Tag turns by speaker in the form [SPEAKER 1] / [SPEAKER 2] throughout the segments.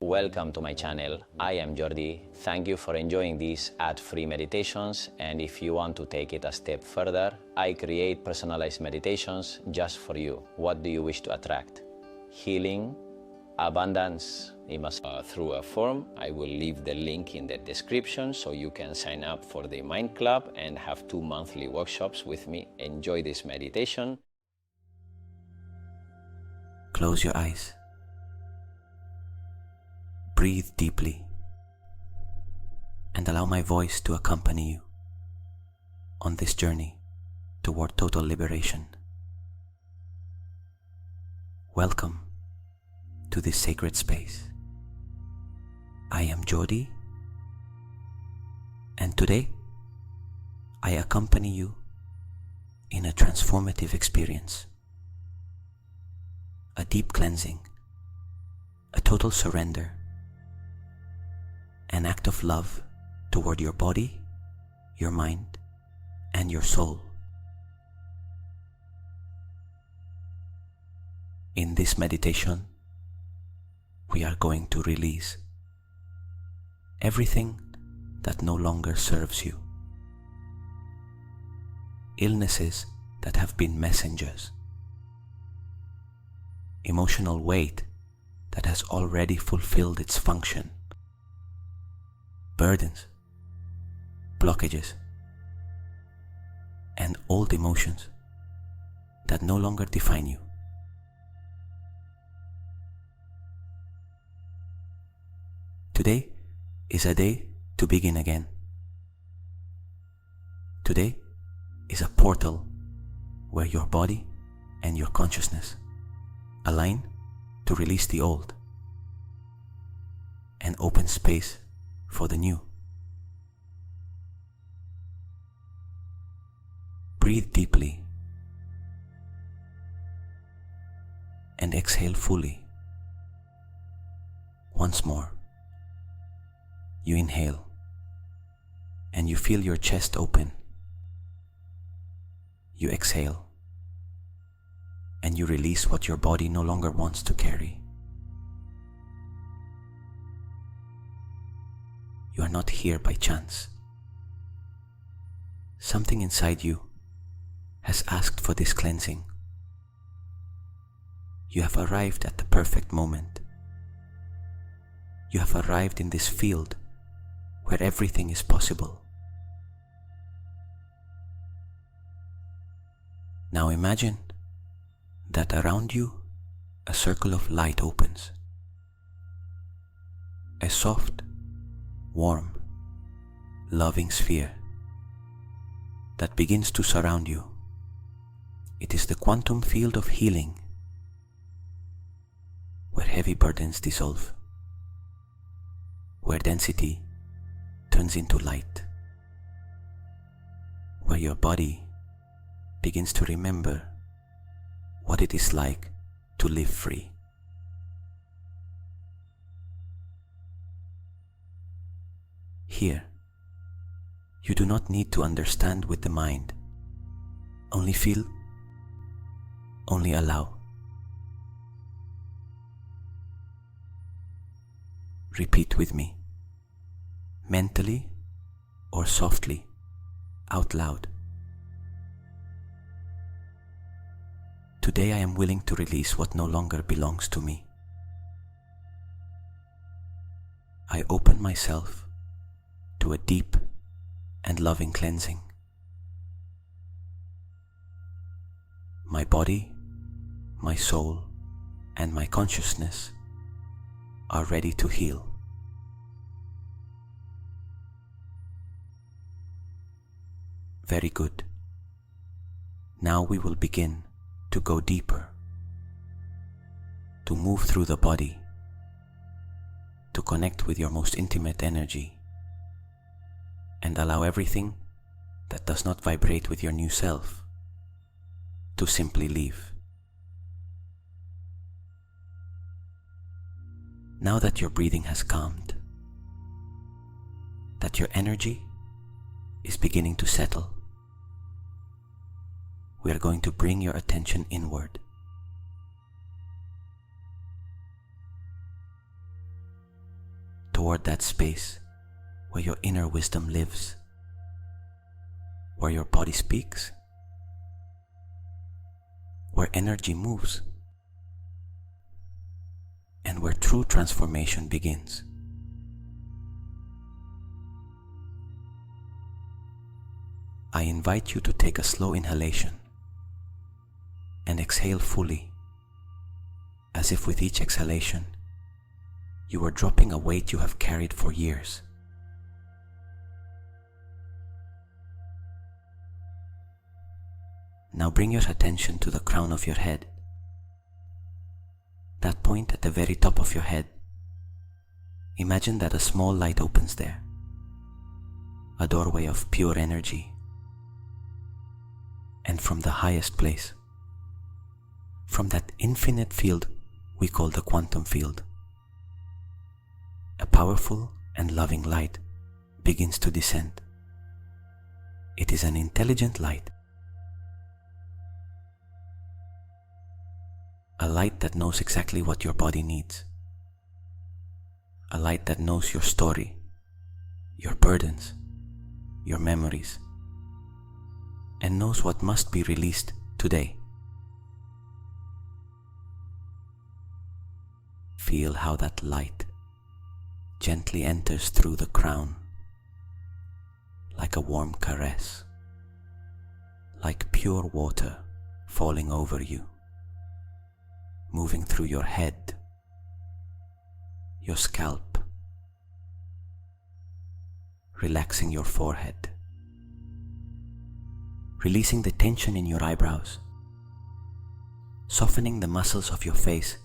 [SPEAKER 1] Welcome to my channel. I am Jordi. Thank you for enjoying these ad-free meditations, and if you want to take it a step further, I create personalized meditations just for you. What do you wish to attract? Healing, abundance, through a form. I will leave the link in the description so you can sign up for the Mind Club and have 2 monthly workshops with me. Enjoy this meditation.
[SPEAKER 2] Close your eyes. Breathe deeply and allow my voice to accompany you on this journey toward total liberation. Welcome to this sacred space. I am Jordi, and today I accompany you in a transformative experience, a deep cleansing, a total surrender, an act of love toward your body, your mind, and your soul. In this meditation, we are going to release everything that no longer serves you. Illnesses that have been messengers. Emotional weight that has already fulfilled its function. Burdens, blockages, and old emotions that no longer define you. Today is a day to begin again. Today is a portal where your body and your consciousness align to release the old and open space for the new. Breathe deeply and exhale fully. Once more, you inhale and you feel your chest open. You exhale and you release what your body no longer wants to carry. You are not here by chance. Something inside you has asked for this cleansing. You have arrived at the perfect moment. You have arrived in this field where everything is possible. Now imagine that around you a circle of light opens. A soft, warm, loving sphere that begins to surround you. It is the quantum field of healing, where heavy burdens dissolve, where density turns into light, where your body begins to remember what it is like to live free. Here, you do not need to understand with the mind. Only feel, only allow. Repeat with me, mentally or softly, out loud. Today I am willing to release what no longer belongs to me. I open myself to a deep and loving cleansing. My body, my soul, and my consciousness are ready to heal. Very good. Now we will begin to go deeper, to move through the body, to connect with your most intimate energy, and allow everything that does not vibrate with your new self to simply leave. Now that your breathing has calmed, that your energy is beginning to settle, we are going to bring your attention inward. toward that space where your inner wisdom lives, where your body speaks, where energy moves, and where true transformation begins. I invite you to take a slow inhalation and exhale fully, as if with each exhalation you are dropping a weight you have carried for years. Now bring your attention to the crown of your head, that point at the very top of your head. Imagine that a small light opens there, a doorway of pure energy. And from the highest place, from that infinite field we call the quantum field, a powerful and loving light begins to descend. It is an intelligent light, a light that knows exactly what your body needs, a light that knows your story, your burdens, your memories, and knows what must be released today. Feel how that light gently enters through the crown, like a warm caress, like pure water falling over you, moving through your head, your scalp, relaxing your forehead, releasing the tension in your eyebrows, softening the muscles of your face,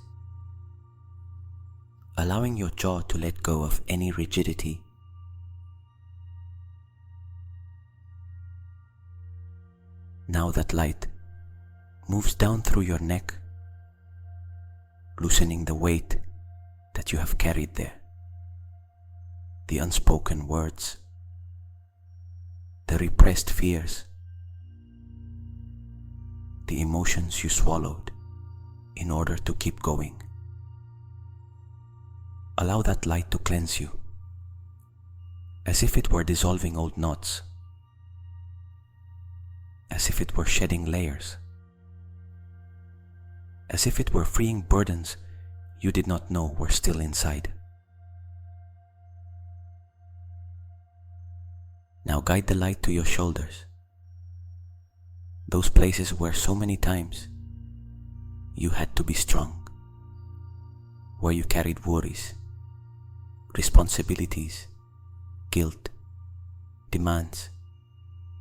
[SPEAKER 2] allowing your jaw to let go of any rigidity. Now that light moves down through your neck, loosening the weight that you have carried there, the unspoken words, the repressed fears, the emotions you swallowed in order to keep going. Allow that light to cleanse you, as if it were dissolving old knots, as if it were shedding layers, as if it were freeing burdens you did not know were still inside. Now guide the light to your shoulders, those places where so many times you had to be strong, where you carried worries, responsibilities, guilt, demands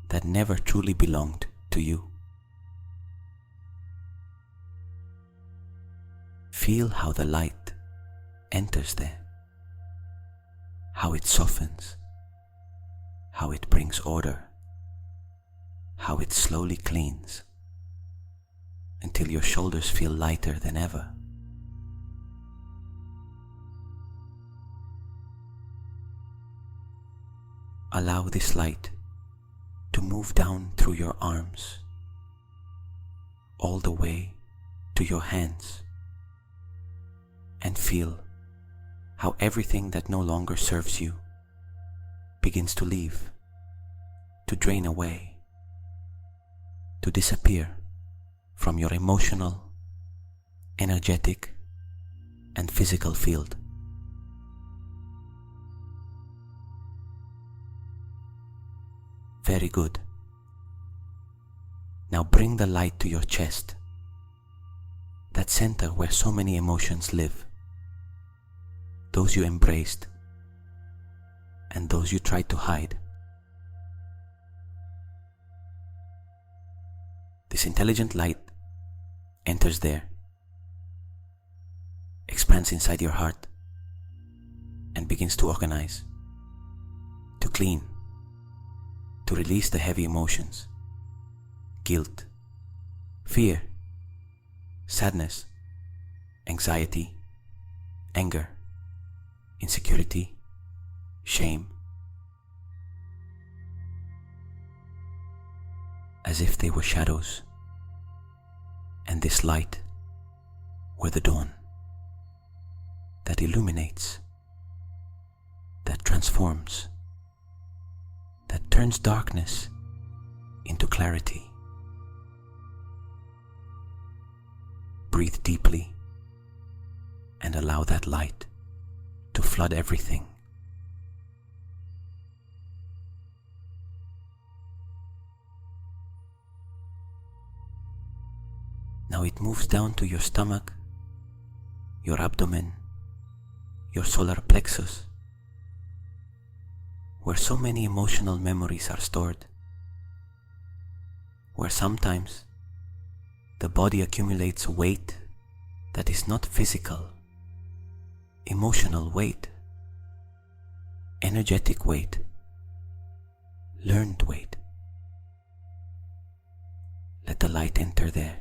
[SPEAKER 2] that never truly belonged to you. Feel how the light enters there, how it softens, how it brings order, how it slowly cleans, until your shoulders feel lighter than ever. Allow this light to move down through your arms, all the way to your hands, and feel how everything that no longer serves you begins to leave, to drain away, to disappear from your emotional, energetic, and physical field. Very good. Now bring the light to your chest, that center where so many emotions live, those you embraced and those you tried to hide. This intelligent light enters there, expands inside your heart, and begins to organize, to clean, to release the heavy emotions, guilt, fear, sadness, anxiety, anger, insecurity, shame. As if they were shadows, and this light were the dawn that illuminates, transforms, that turns darkness into clarity. Breathe deeply and allow that light to flood everything. Now it moves down to your stomach, your abdomen, your solar plexus, where so many emotional memories are stored, where sometimes the body accumulates weight that is not physical, emotional weight, energetic weight, learned weight. Let the light enter there,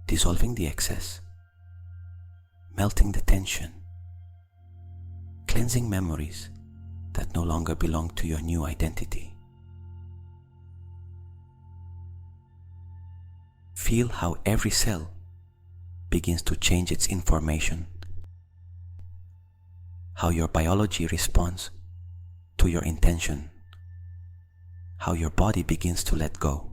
[SPEAKER 2] dissolving the excess, melting the tension, cleansing memories that no longer belong to your new identity. Feel how every cell begins to change its information, how your biology responds to your intention, how your body begins to let go.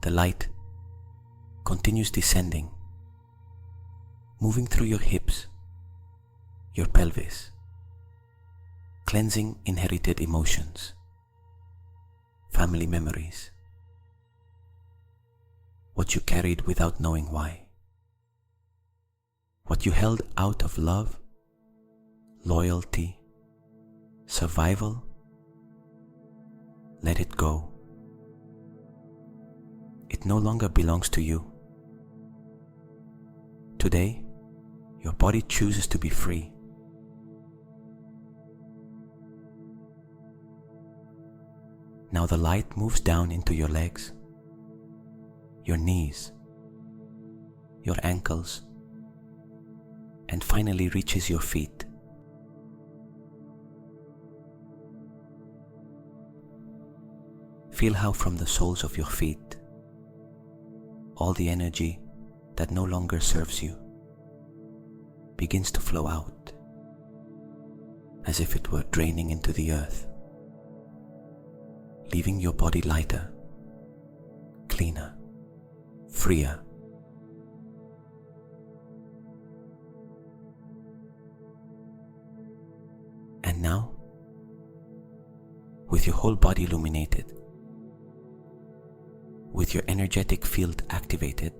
[SPEAKER 2] The light continues descending, moving through your hips, your pelvis, cleansing inherited emotions, family memories, what you carried without knowing why, what you held out of love, loyalty, survival. Let it go. It no longer belongs to you. Today, your body chooses to be free. Now the light moves down into your legs, your knees, your ankles, and finally reaches your feet. Feel how from the soles of your feet, all the energy that no longer serves you begins to flow out, as if it were draining into the earth, leaving your body lighter, cleaner, freer. And now, with your whole body illuminated, with your energetic field activated,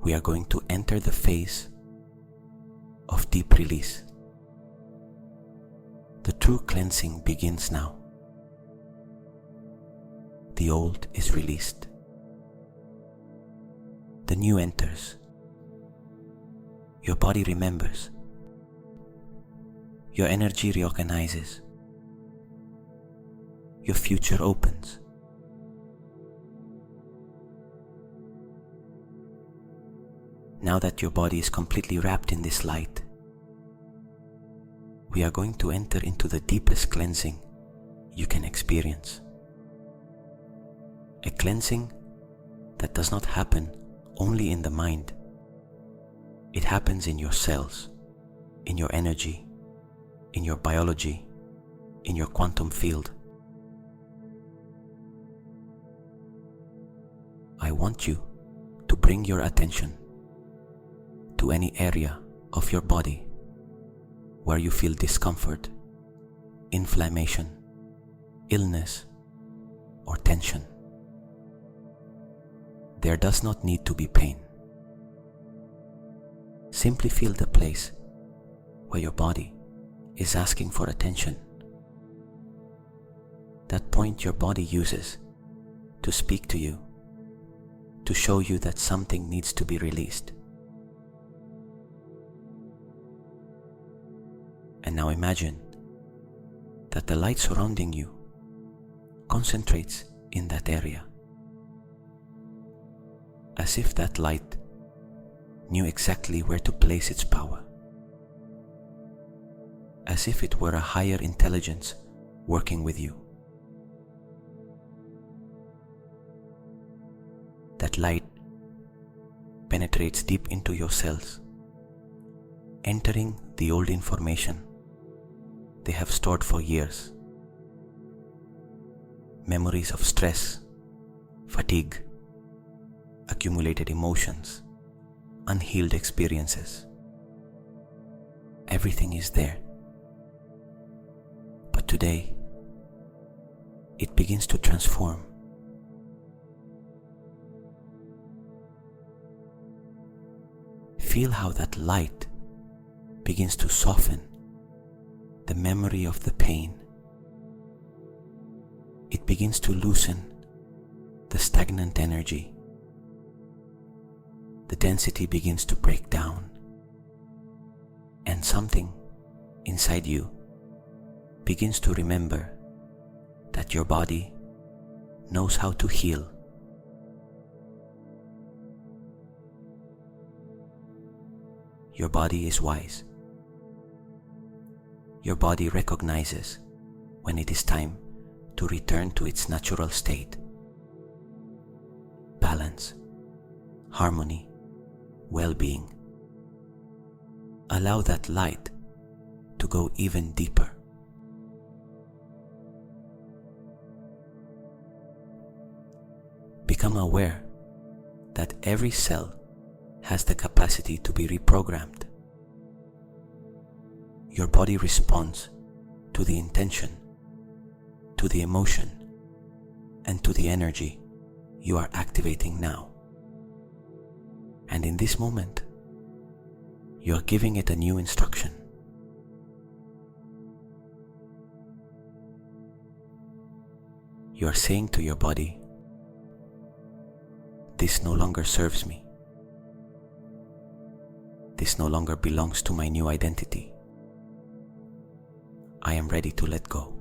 [SPEAKER 2] we are going to enter the phase of deep release. The true cleansing begins now. The old is released. The new enters. Your body remembers. Your energy reorganizes. Your future opens. Now that your body is completely wrapped in this light, we are going to enter into the deepest cleansing you can experience. A cleansing that does not happen only in the mind. It happens in your cells, in your energy, in your biology, in your quantum field. I want you to bring your attention to any area of your body where you feel discomfort, inflammation, illness, or tension. There does not need to be pain. Simply feel the place where your body is asking for attention. That point your body uses to speak to you, to show you that something needs to be released. And now imagine that the light surrounding you concentrates in that area, as if that light knew exactly where to place its power, as if it were a higher intelligence working with you. that light penetrates deep into your cells, entering the old information they have stored for years. Memories of stress, fatigue, accumulated emotions, unhealed experiences. Everything is there. But today, it begins to transform. Feel how that light begins to soften the memory of the pain. It begins to loosen the stagnant energy. The density begins to break down, and something inside you begins to remember that your body knows how to heal. Your body is wise. Your body recognizes when it is time to return to its natural state. Balance, harmony, well-being. Allow that light to go even deeper. Become aware that every cell has the capacity to be reprogrammed. Your body responds to the intention, to the emotion, and to the energy you are activating now. And in this moment, you are giving it a new instruction. You are saying to your body, "This no longer serves me. This no longer belongs to my new identity. I am ready to let go."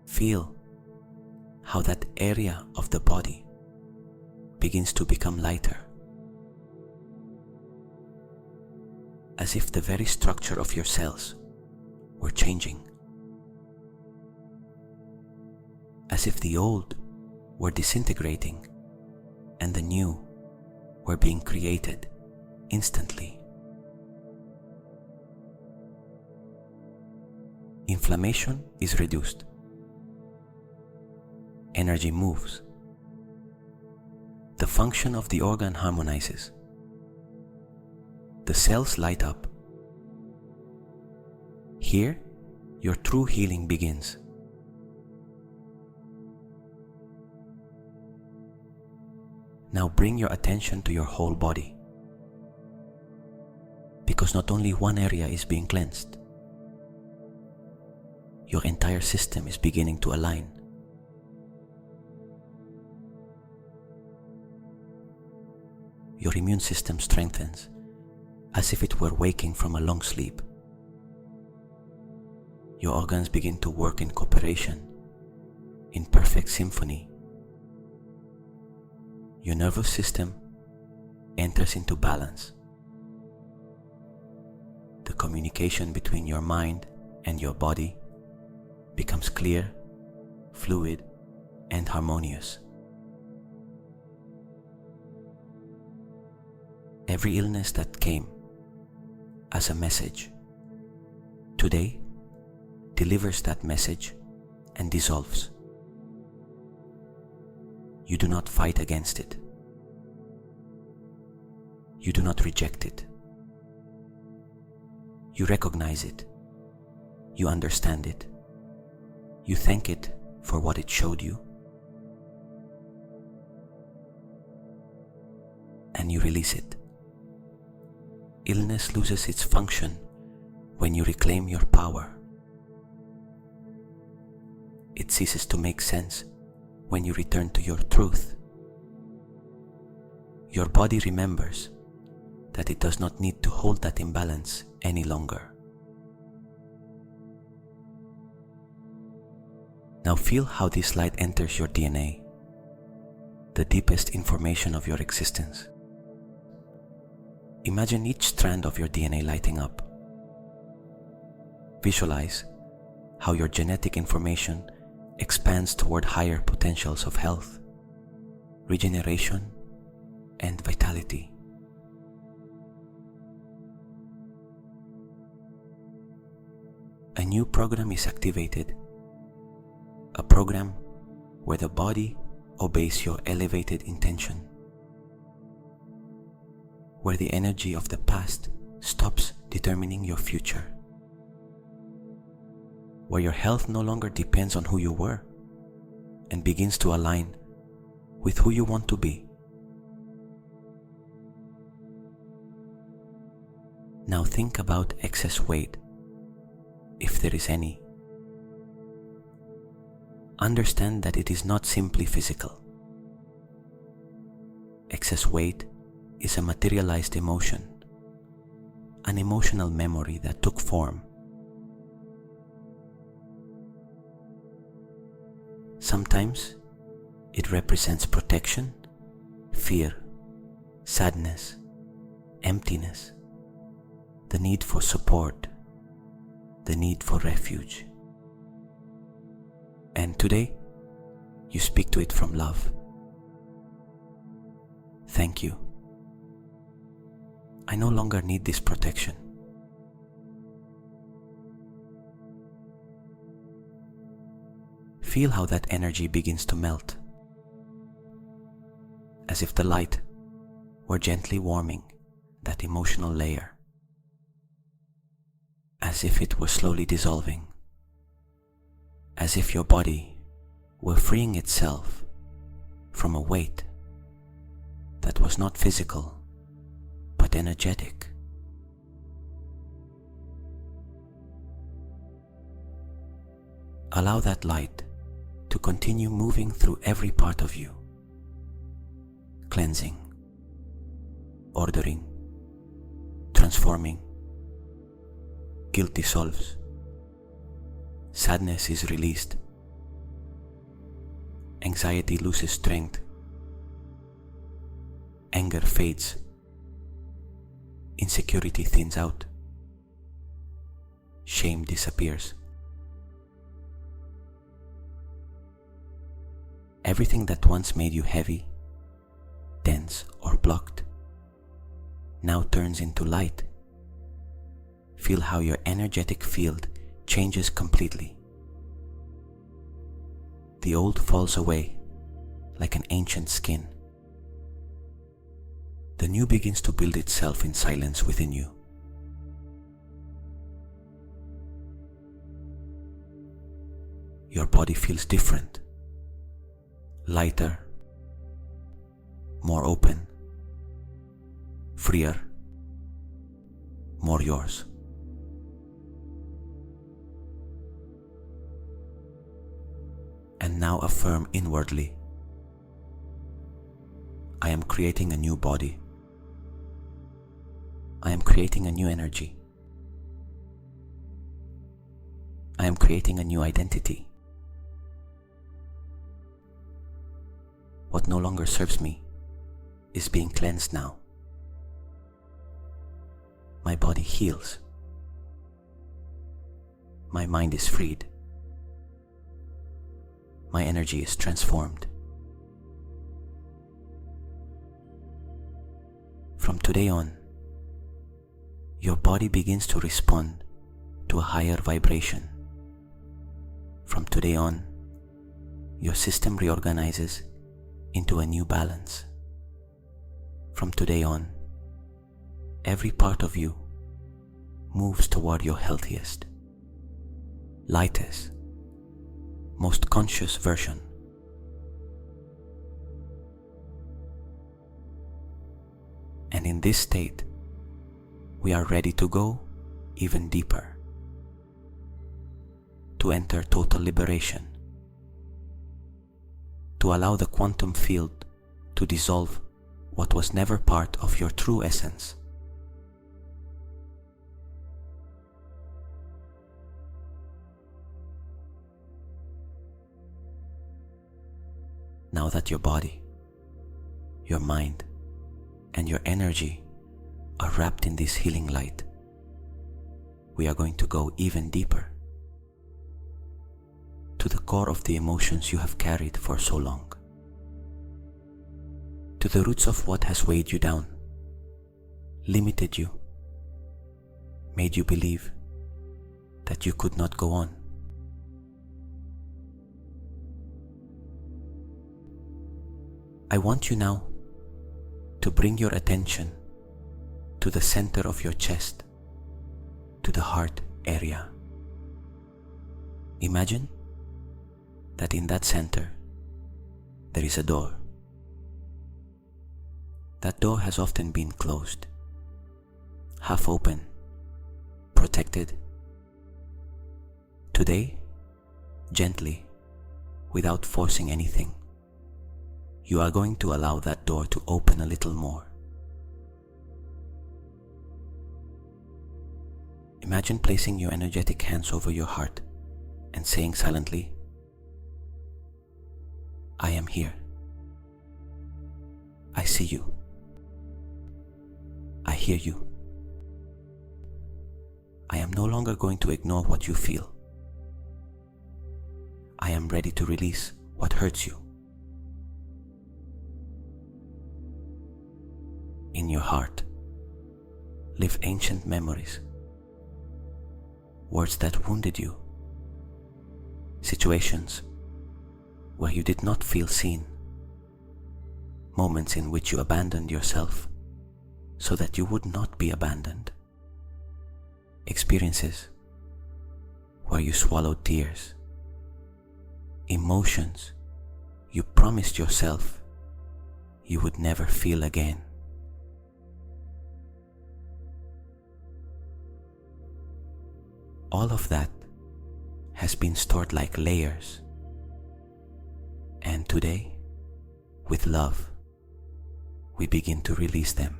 [SPEAKER 2] Feel how that area of the body begins to become lighter, as if the very structure of your cells were changing, as if the old were disintegrating and the new were being created instantly. Inflammation is reduced. Energy moves. The function of the organ harmonizes. The cells light up. Here, your true healing begins. Now bring your attention to your whole body, because not only one area is being cleansed, your entire system is beginning to align. Your immune system strengthens as if it were waking from a long sleep. Your organs begin to work in cooperation, in perfect symphony. Your nervous system enters into balance. The communication between your mind and your body becomes clear, fluid, and harmonious. Every illness that came as a message today delivers that message and dissolves. You do not fight against it. You do not reject it. You recognize it. You understand it. You thank it for what it showed you. And you release it. Illness loses its function when you reclaim your power. It ceases to make sense when you return to your truth. Your body remembers that it does not need to hold that imbalance any longer. Now feel how this light enters your DNA, the deepest information of your existence. Imagine each strand of your DNA lighting up. Visualize how your genetic information expands toward higher potentials of health, regeneration, and vitality. A new program is activated, a program where the body obeys your elevated intention, where the energy of the past stops determining your future, where your health no longer depends on who you were and begins to align with who you want to be. Now think about excess weight, if there is any. Understand that it is not simply physical. Excess weight is a materialized emotion, an emotional memory that took form. Sometimes it represents protection, fear, sadness, emptiness, the need for support, the need for refuge. And today, you speak to it from love. Thank you. I no longer need this protection. Feel how that energy begins to melt, as if the light were gently warming that emotional layer, as if it were slowly dissolving, as if your body were freeing itself from a weight that was not physical but energetic. Allow that light to continue moving through every part of you, cleansing, ordering, transforming. Guilt dissolves, sadness is released, anxiety loses strength, anger fades, insecurity thins out, shame disappears. Everything that once made you heavy, dense, or blocked now turns into light. Feel how your energetic field changes completely. The old falls away like an ancient skin. The new begins to build itself in silence within you. Your body feels different, lighter, more open, freer, more yours. And now affirm inwardly, I am creating a new body. I am creating a new energy. I am creating a new identity. What no longer serves me is being cleansed now. My body heals. My mind is freed. My energy is transformed. From today on, your body begins to respond to a higher vibration. From today on, your system reorganizes into a new balance. From today on, every part of you moves toward your healthiest, lightest, most conscious version. And in this state, we are ready to go even deeper, to enter total liberation, to allow the quantum field to dissolve what was never part of your true essence. Now that your body, your mind, and your energy are wrapped in this healing light, we are going to go even deeper, to the core of the emotions you have carried for so long. to the roots of what has weighed you down, limited you, made you believe that you could not go on. I want you now to bring your attention to the center of your chest, to the heart area. Imagine that in that center there is a door. That door has often been closed, half open, protected. Today, gently, without forcing anything, you are going to allow that door to open a little more. Imagine placing your energetic hands over your heart and saying silently, I am here. I see you. I hear you. I am no longer going to ignore what you feel. I am ready to release what hurts you. In your heart, live ancient memories, words that wounded you, situations where you did not feel seen, moments in which you abandoned yourself so that you would not be abandoned, experiences where you swallowed tears, emotions you promised yourself you would never feel again. All of that has been stored like layers, and today, with love, we begin to release them.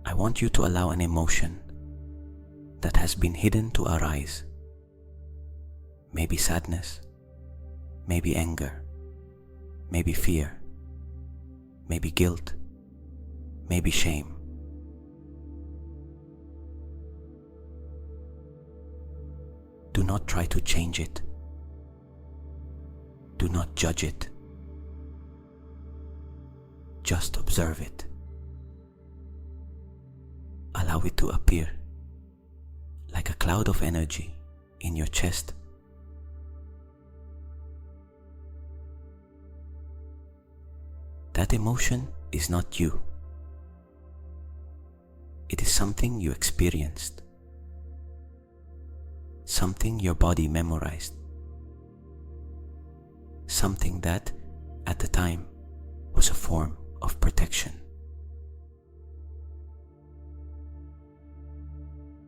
[SPEAKER 2] I want you to allow an emotion that has been hidden to arise. Maybe sadness, maybe anger, maybe fear, maybe guilt, maybe shame. Do not try to change it. Do not judge it. Just observe it. Allow it to appear like a cloud of energy in your chest. That emotion is not you. It is something you experienced, something your body memorized, something that, at the time, was a form of protection.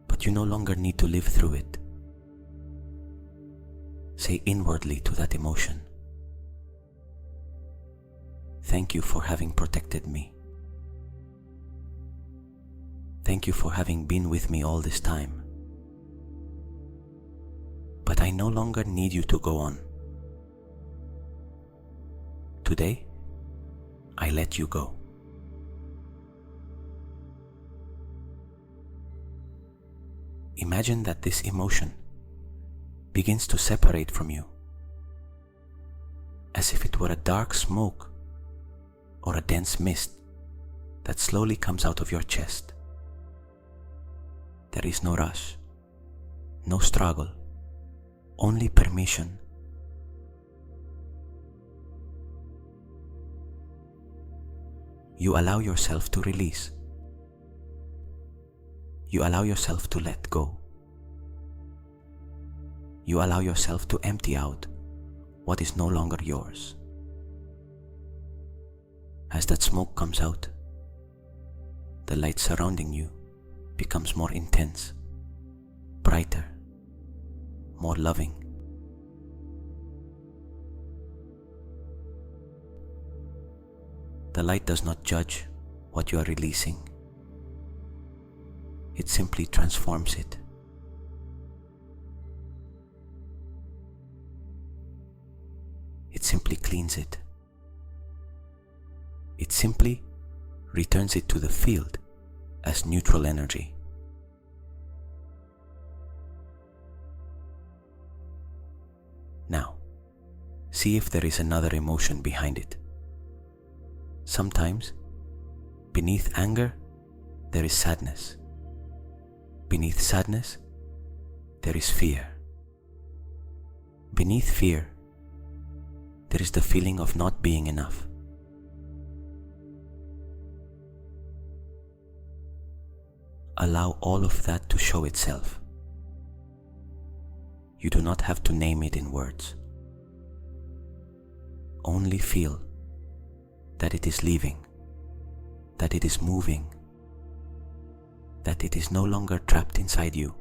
[SPEAKER 2] But you no longer need to live through it. Say inwardly to that emotion, thank you for having protected me. Thank you for having been with me all this time. But I no longer need you to go on. Today, I let you go. Imagine that this emotion begins to separate from you, as if it were a dark smoke or a dense mist that slowly comes out of your chest. There is no rush, no struggle, only permission. You allow yourself to release. You allow yourself to let go. You allow yourself to empty out what is no longer yours. As that smoke comes out, the light surrounding you becomes more intense, brighter, more loving. The light does not judge what you are releasing. It simply transforms it. It simply cleans it. It simply returns it to the field as neutral energy. Now, see if there is another emotion behind it. Sometimes, beneath anger, there is sadness. Beneath sadness, there is fear. Beneath fear, there is the feeling of not being enough. Allow all of that to show itself. You do not have to name it in words. Only feel that it is leaving, that it is moving, that it is no longer trapped inside you.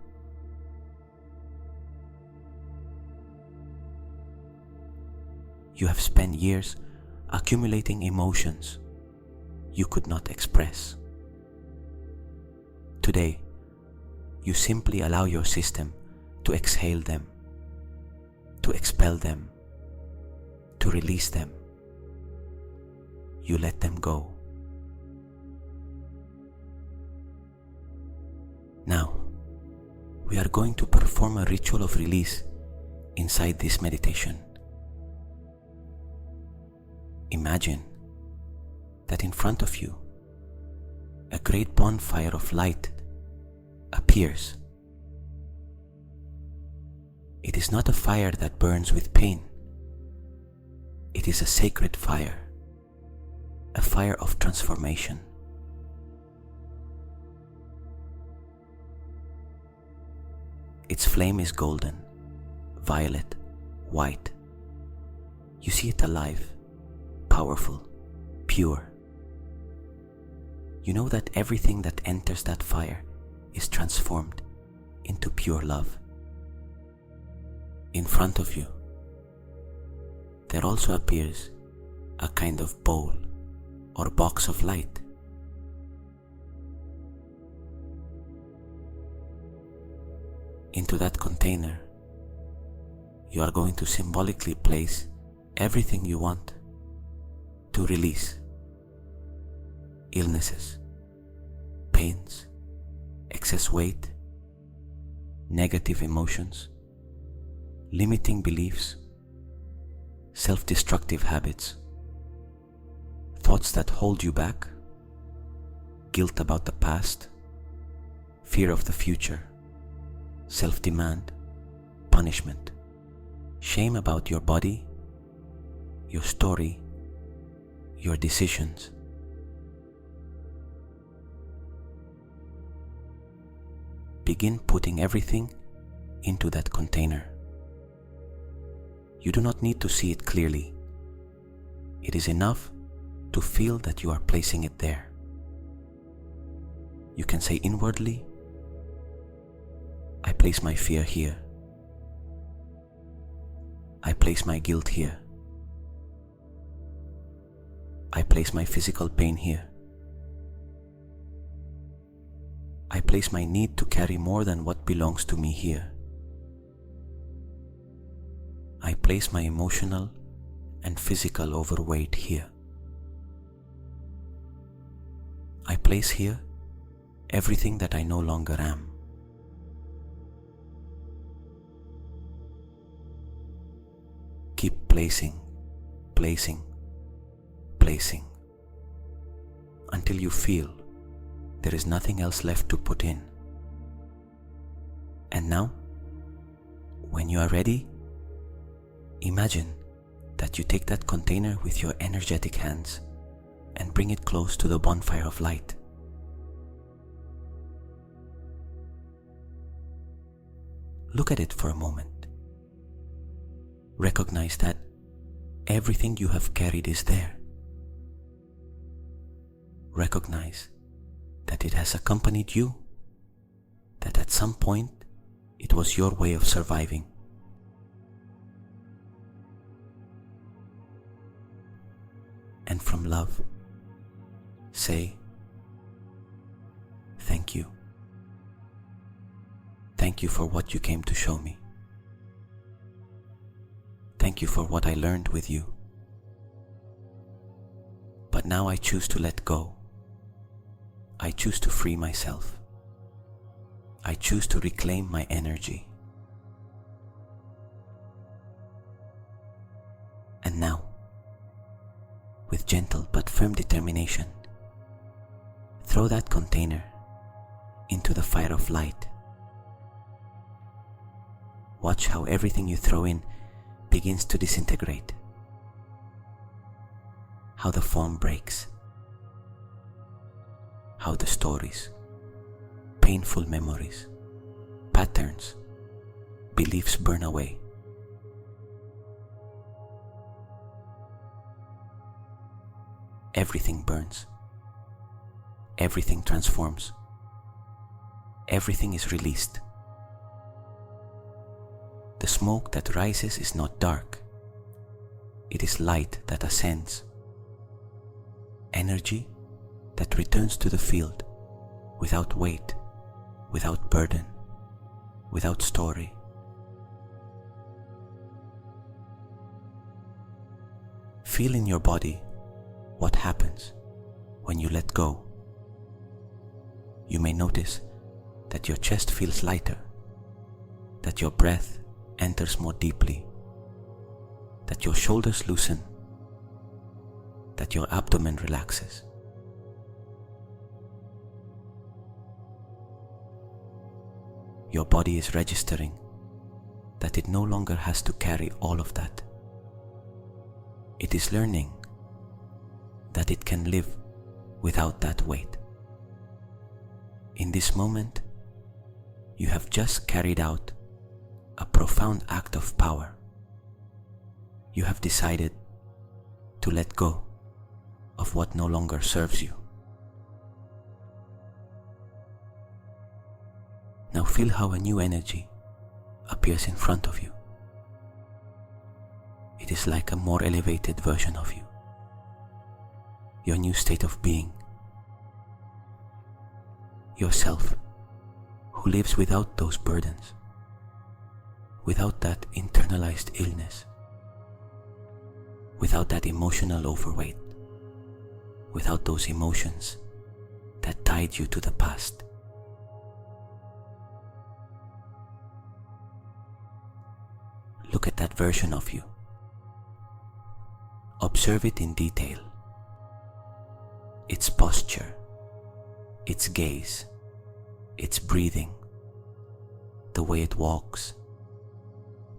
[SPEAKER 2] You have spent years accumulating emotions you could not express. Today, you simply allow your system to exhale them, to expel them, to release them. You let them go. Now, we are going to perform a ritual of release inside this meditation. Imagine that in front of you, a great bonfire of light appears. It is not a fire that burns with pain. It is a sacred fire, a fire of transformation. Its flame is golden, violet, white. You see it alive, powerful, pure. You know that everything that enters that fire is transformed into pure love. In front of you, there also appears a kind of bowl or box of light. Into that container, you are going to symbolically place everything you want to release: illnesses, pains, excess weight, negative emotions, limiting beliefs, self-destructive habits, thoughts that hold you back, guilt about the past, fear of the future, self-demand, punishment, shame about your body, your story, your decisions. Begin putting everything into that container. You do not need to see it clearly. It is enough to feel that you are placing it there. You can say inwardly, I place my fear here. I place my guilt here. I place my physical pain here. I place my need to carry more than what belongs to me here. I place my emotional and physical overweight here. I place here everything that I no longer am. Keep placing, placing, placing, until you feel there is nothing else left to put in. And now, when you are ready, imagine that you take that container with your energetic hands and bring it close to the bonfire of light. Look at it for a moment. Recognize that everything you have carried is there. Recognize that it has accompanied you, that at some point it was your way of surviving. And from love, say, thank you. Thank you for what you came to show me. Thank you for what I learned with you. But now I choose to let go. I choose to free myself. I choose to reclaim my energy. And now, with with gentle but firm determination, throw that container into the fire of light. Watch how everything you throw in begins to disintegrate, how the foam breaks, how the stories, painful memories, patterns, beliefs burn away. Everything burns. Everything transforms. Everything is released. The smoke that rises is not dark. It is light that ascends. Energy that returns to the field without weight, without burden, without story. Feel in your body what happens when you let go. You may notice that your chest feels lighter, that your breath enters more deeply, that your shoulders loosen, that your abdomen relaxes. Your body is registering that it no longer has to carry all of that. It is learning that it can live without that weight. In this moment, you have just carried out a profound act of power. You have decided to let go of what no longer serves you. Now feel how a new energy appears in front of you. It is like a more elevated version of you, your new state of being, yourself who lives without those burdens, without that internalized illness, without that emotional overweight, without those emotions that tied you to the past. Look at that version of you. Observe it in detail. Its posture, its gaze, its breathing, the way it walks,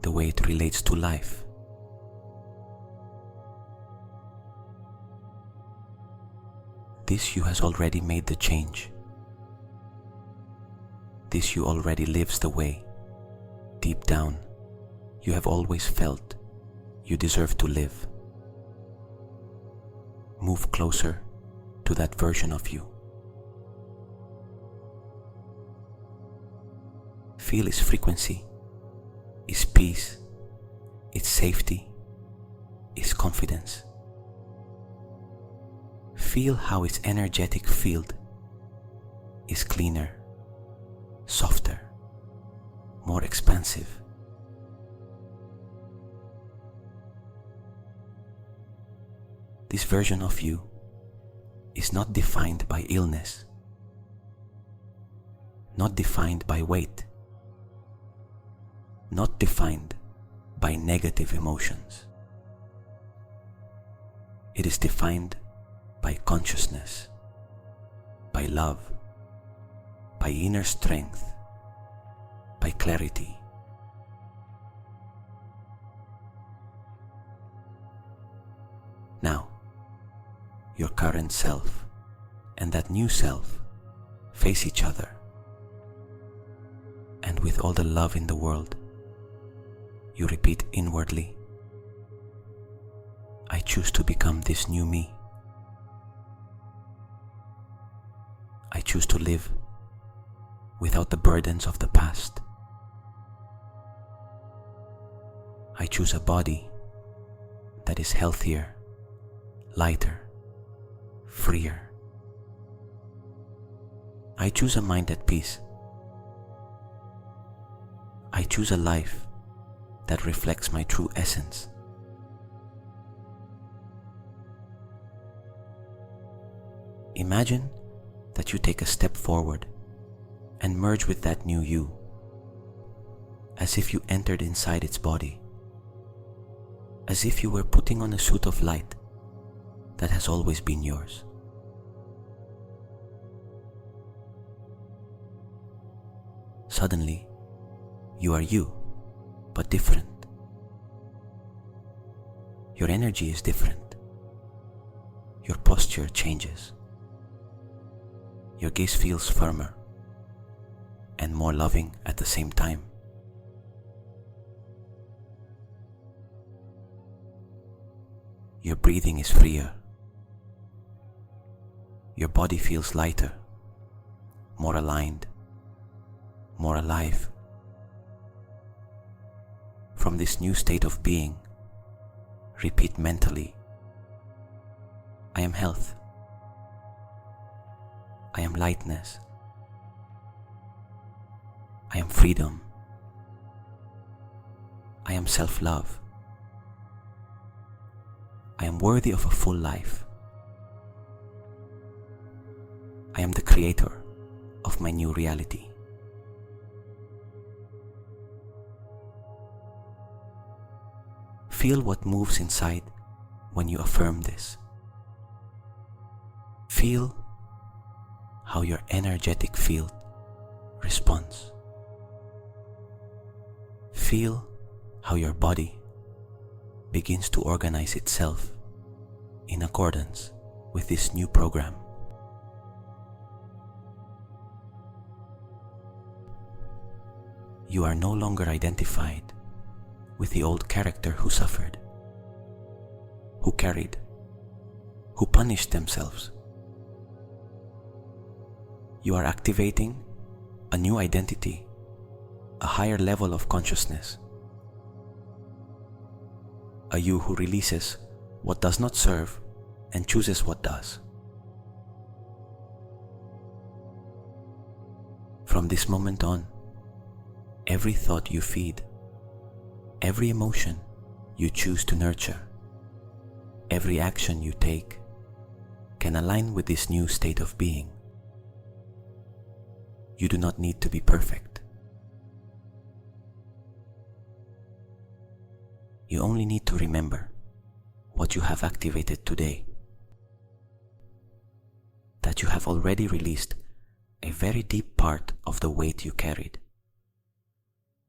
[SPEAKER 2] the way it relates to life. This you has already made the change. This you already lives the way, deep down, you have always felt you deserve to live. Move closer to that version of you. Feel its frequency, its peace, its safety, its confidence. Feel how its energetic field is cleaner, softer, more expansive. This version of you is not defined by illness, not defined by weight, not defined by negative emotions. It is defined by consciousness, by love, by inner strength, by clarity. Now, your current self and that new self face each other, and with all the love in the world, you repeat inwardly, I choose to become this new me. I choose to live without the burdens of the past. I choose a body that is healthier, lighter, freer. I choose a mind at peace. I choose a life that reflects my true essence. Imagine that you take a step forward and merge with that new you, as if you entered inside its body, as if you were putting on a suit of light that has always been yours. Suddenly, you are you, but different. Your energy is different. Your posture changes. Your gaze feels firmer and more loving at the same time. Your breathing is freer. Your body feels lighter, more aligned, more alive. From this new state of being, repeat mentally, I am health. I am lightness. I am freedom. I am self-love. I am worthy of a full life. I am the creator of my new reality. Feel what moves inside when you affirm this. Feel how your energetic field responds. Feel how your body begins to organize itself in accordance with this new program. You are no longer identified with the old character who suffered, who carried, who punished themselves. You are activating a new identity, a higher level of consciousness. A you who releases what does not serve and chooses what does. From this moment on, every thought you feed, every emotion you choose to nurture, every action you take can align with this new state of being. You do not need to be perfect. You only need to remember what you have activated today, that you have already released a very deep part of the weight you carried,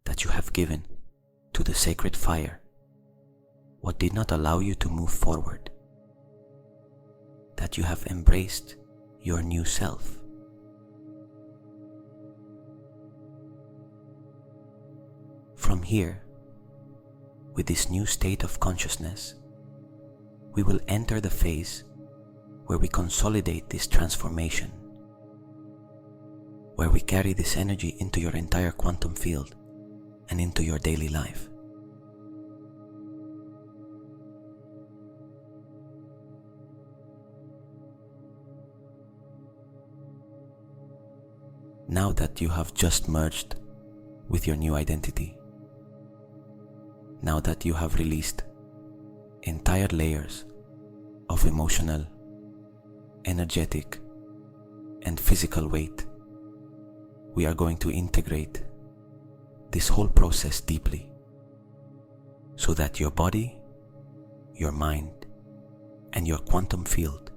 [SPEAKER 2] that you have given to the sacred fire what did not allow you to move forward, that you have embraced your new self. From here, with this new state of consciousness, we will enter the phase where we consolidate this transformation, where we carry this energy into your entire quantum field and into your daily life. Now that you have just merged with your new identity, now that you have released entire layers of emotional, energetic, and physical weight, we are going to integrate this whole process deeply so that your body, your mind, and your quantum field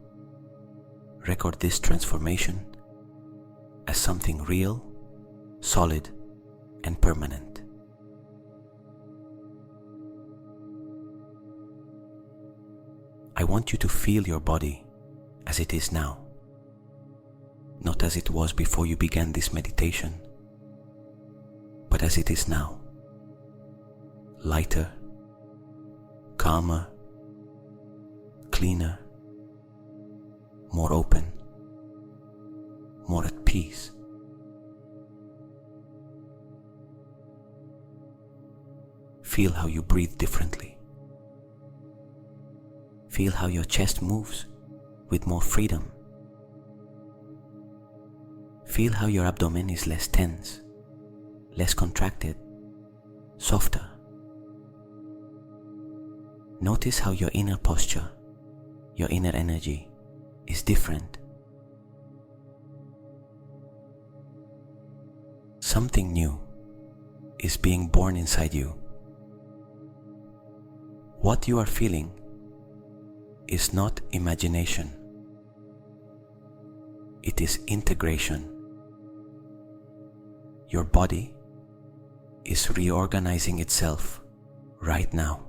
[SPEAKER 2] record this transformation as something real, solid, and permanent. I want you to feel your body as it is now, not as it was before you began this meditation, but as it is now, lighter, calmer, cleaner, more open, more at peace. Feel how you breathe differently. Feel how your chest moves with more freedom. Feel how your abdomen is less tense, less contracted, softer. Notice how your inner posture, your inner energy is different. Something new is being born inside you. What you are feeling is not imagination. It is integration. Your body is reorganizing itself right now.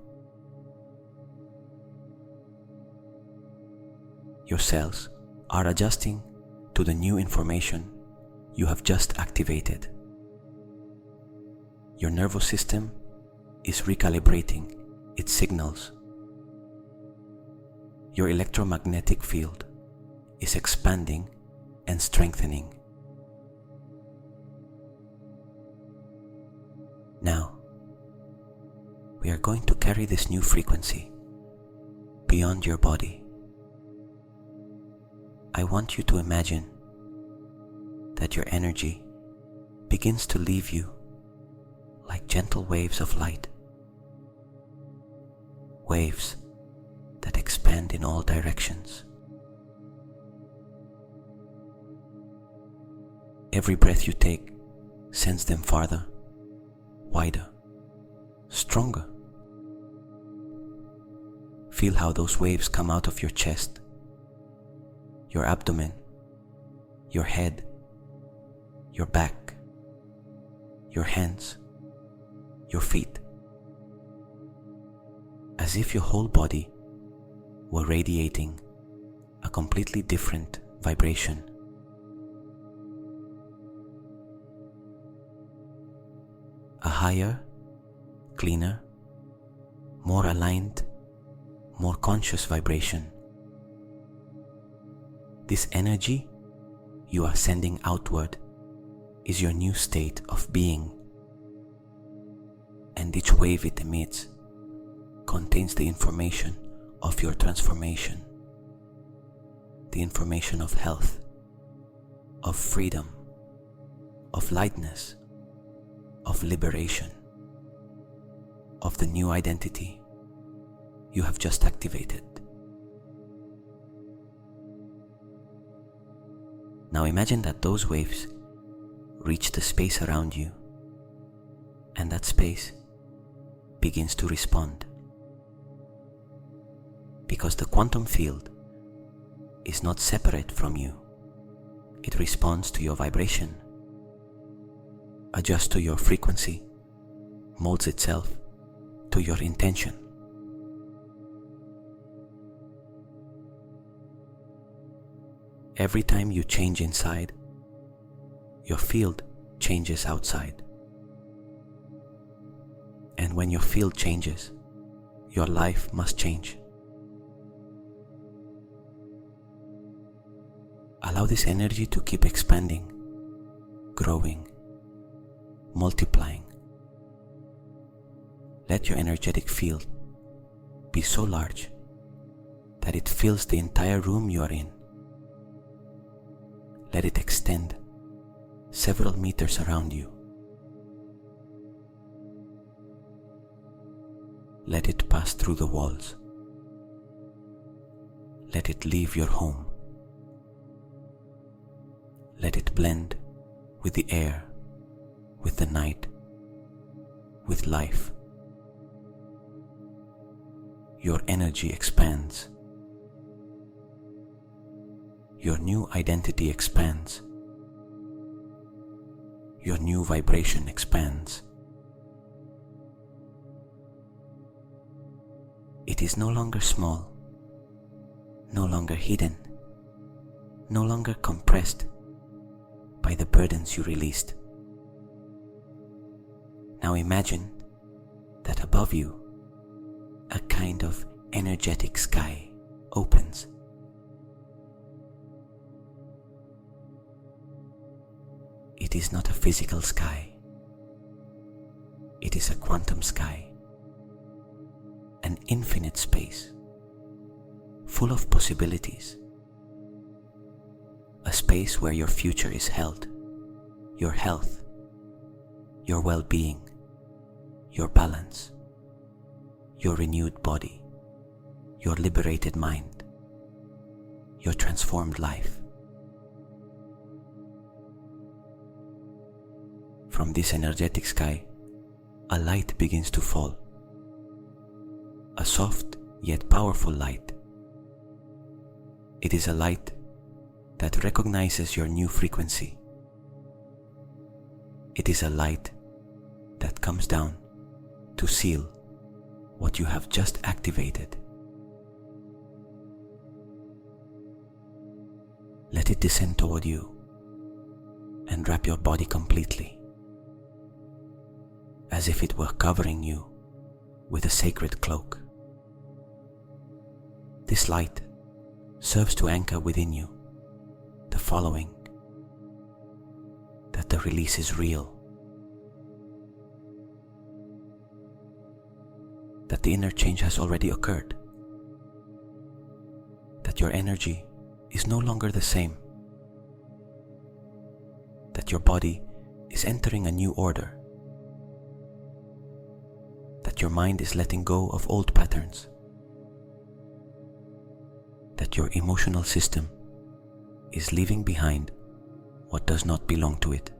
[SPEAKER 2] Your cells are adjusting to the new information you have just activated. Your nervous system is recalibrating its signals. Your electromagnetic field is expanding and strengthening. Now, we are going to carry this new frequency beyond your body. I want you to imagine that your energy begins to leave you like gentle waves of light, waves that expand in all directions. Every breath you take sends them farther, wider, stronger. Feel how those waves come out of your chest, your abdomen, your head, your back, your hands, your feet, as if your whole body were radiating a completely different vibration. A higher, cleaner, more aligned, more conscious vibration. This energy you are sending outward is your new state of being, and each wave it emits contains the information of your transformation, the information of health, of freedom, of lightness, of liberation, of the new identity you have just activated. Now imagine that those waves reach the space around you, and that space begins to respond. Because the quantum field is not separate from you. It responds to your vibration, adjusts to your frequency, molds itself to your intention. Every time you change inside, your field changes outside. And when your field changes, your life must change. Allow this energy to keep expanding, growing, multiplying. Let your energetic field be so large that it fills the entire room you are in. Let it extend several meters around you. Let it pass through the walls. Let it leave your home. Let it blend with the air, with the night, with life. Your energy expands. Your new identity expands. Your new vibration expands. It is no longer small, no longer hidden, no longer compressed by the burdens you released. Now imagine that above you, a kind of energetic sky opens. It is not a physical sky. It is a quantum sky, an infinite space, full of possibilities. A space where your future is held, your health, your well-being, your balance, your renewed body, your liberated mind, your transformed life. From this energetic sky, a light begins to fall. A soft yet powerful light It is a light that recognizes your new frequency. It is a light that comes down to seal what you have just activated. Let it descend toward you and wrap your body completely, as if it were covering you with a sacred cloak. This light serves to anchor within you the following: that the release is real, that the inner change has already occurred, that your energy is no longer the same, that your body is entering a new order, that your mind is letting go of old patterns, that your emotional system is leaving behind what does not belong to it,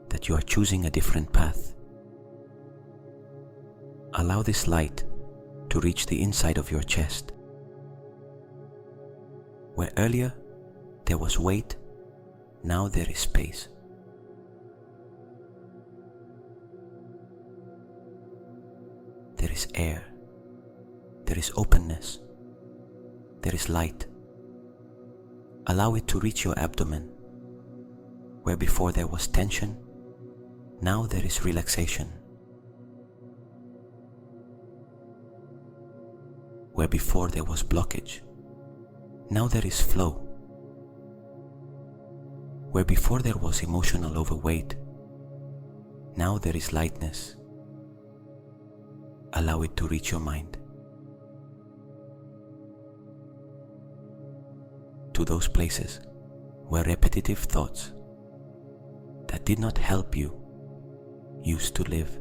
[SPEAKER 2] that you are choosing a different path. Allow this light to reach the inside of your chest. Where earlier there was weight, now there is space. There is air, there is openness, there is light. Allow it to reach your abdomen. Where before there was tension, now there is relaxation. Where before there was blockage, now there is flow. Where before there was emotional overweight, now there is lightness. Allow it to reach your mind. To those places where repetitive thoughts that did not help you used to live.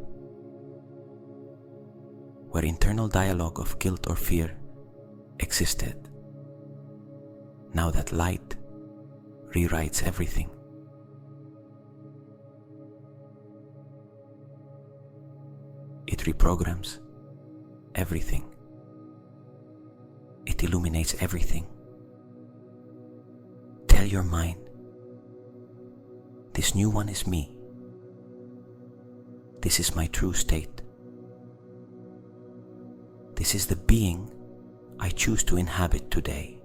[SPEAKER 2] Where internal dialogue of guilt or fear existed. Now that light rewrites everything. It reprograms everything. It illuminates everything. Tell your mind, this new one is me. This is my true state. This is the being I choose to inhabit today.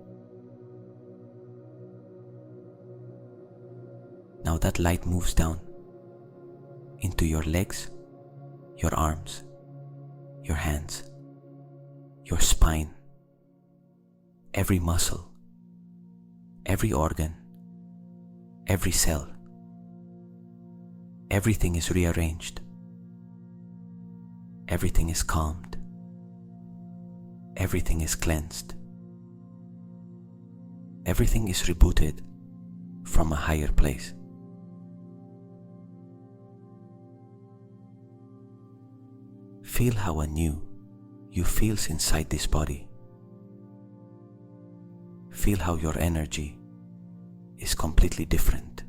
[SPEAKER 2] Now that light moves down into your legs, your arms, your hands, your spine, every muscle, every organ, every cell. Everything is rearranged. Everything is calmed. Everything is cleansed. Everything is rebooted from a higher place. Feel how anew you feel inside this body. Feel how your energy is completely different.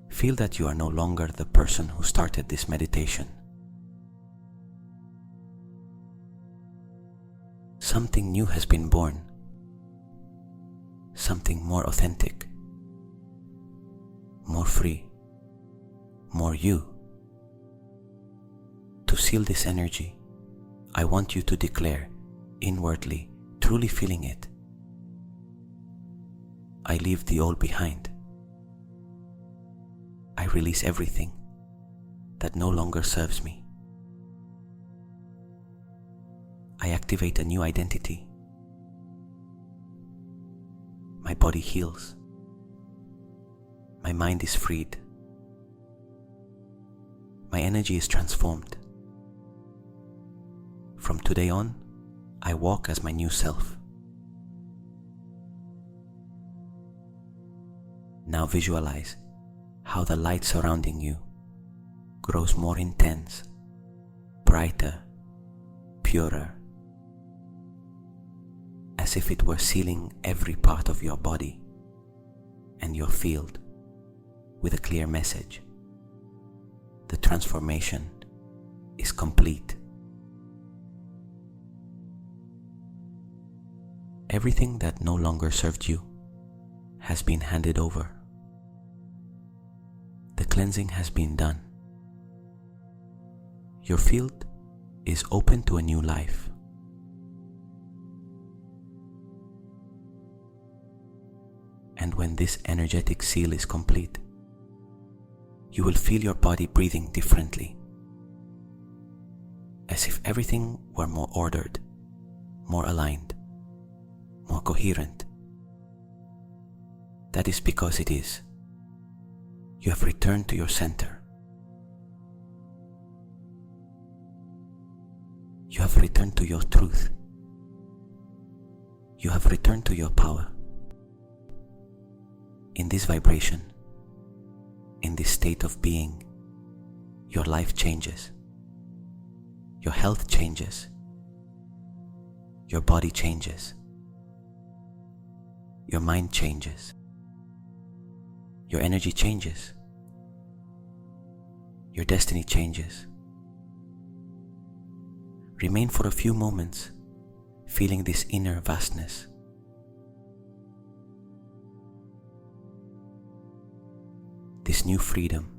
[SPEAKER 2] Feel that you are no longer the person who started this meditation. Something new has been born. Something more authentic, more free, more you. To seal this energy, I want you to declare inwardly, truly feeling it: I leave the old behind. I release everything that no longer serves me. I activate a new identity. My body heals. My mind is freed. My energy is transformed. From today on, I walk as my new self. Now visualize how the light surrounding you grows more intense, brighter, purer, as if it were sealing every part of your body and your field with a clear message. The transformation is complete. Everything that no longer served you has been handed over. The cleansing has been done. Your field is open to a new life. And when this energetic seal is complete, you will feel your body breathing differently, as if everything were more ordered, more aligned, more coherent. That is because it is. You have returned to your center. You have returned to your truth. You have returned to your power. In this vibration, in this state of being, your life changes. Your health changes. Your body changes. Your mind changes. Your energy changes. Your destiny changes. Remain for a few moments, feeling this inner vastness. This new freedom,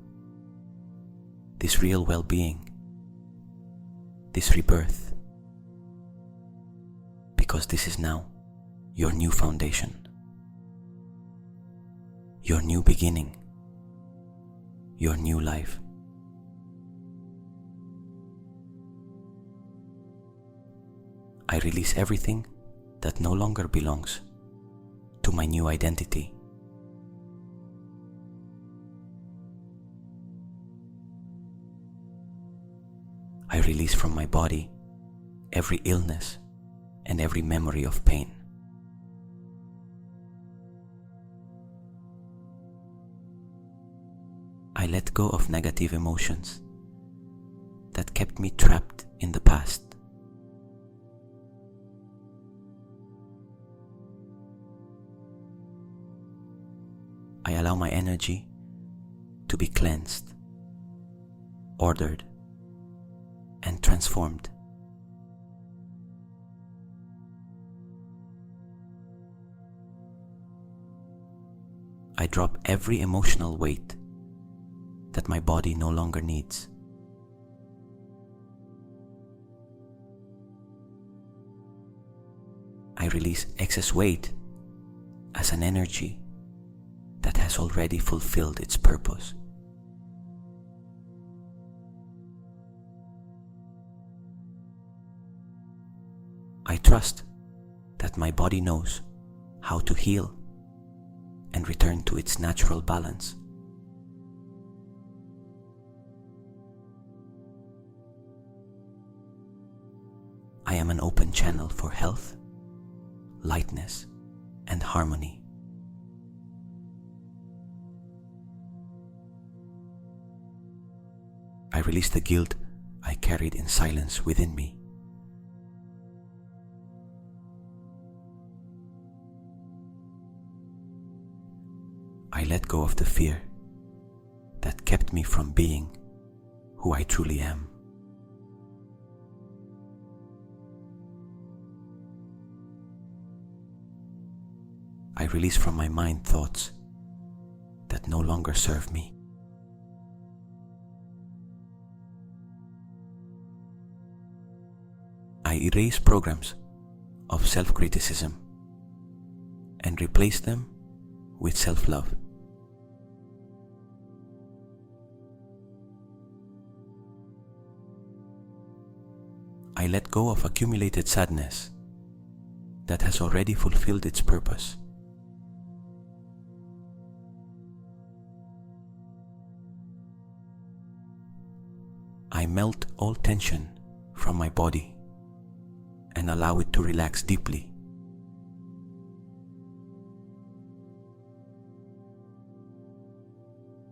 [SPEAKER 2] this real well-being, this rebirth, because this is now your new foundation, your new beginning, your new life. I release everything that no longer belongs to my new identity. I release from my body every illness and every memory of pain. I let go of negative emotions that kept me trapped in the past. I allow my energy to be cleansed, ordered, and transformed. I drop every emotional weight that my body no longer needs. I release excess weight as an energy that has already fulfilled its purpose. I trust that my body knows how to heal and return to its natural balance. I am an open channel for health, lightness, and harmony. I release the guilt I carried in silence within me. I let go of the fear that kept me from being who I truly am. I release from my mind thoughts that no longer serve me. I erase programs of self-criticism and replace them with self-love. I let go of accumulated sadness that has already fulfilled its purpose. I melt all tension from my body and allow it to relax deeply.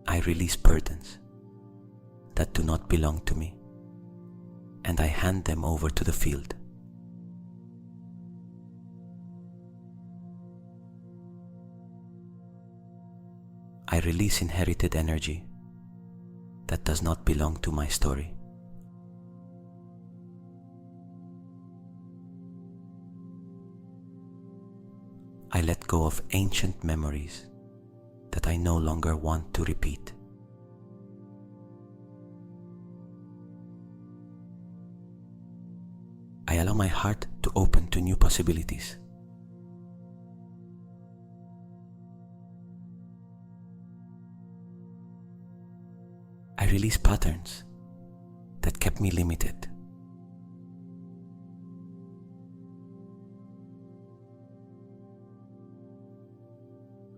[SPEAKER 2] I release burdens that do not belong to me, and I hand them over to the field. I release inherited energy that does not belong to my story. I let go of ancient memories that I no longer want to repeat. I allow my heart to open to new possibilities. I release patterns that kept me limited.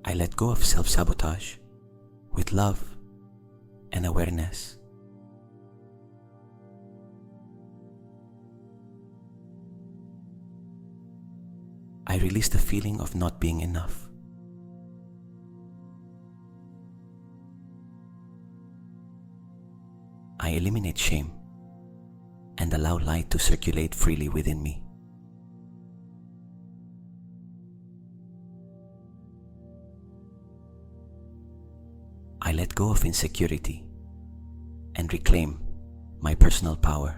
[SPEAKER 2] I let go of self-sabotage with love and awareness. I release the feeling of not being enough. I eliminate shame and allow light to circulate freely within me. I let go of insecurity and reclaim my personal power.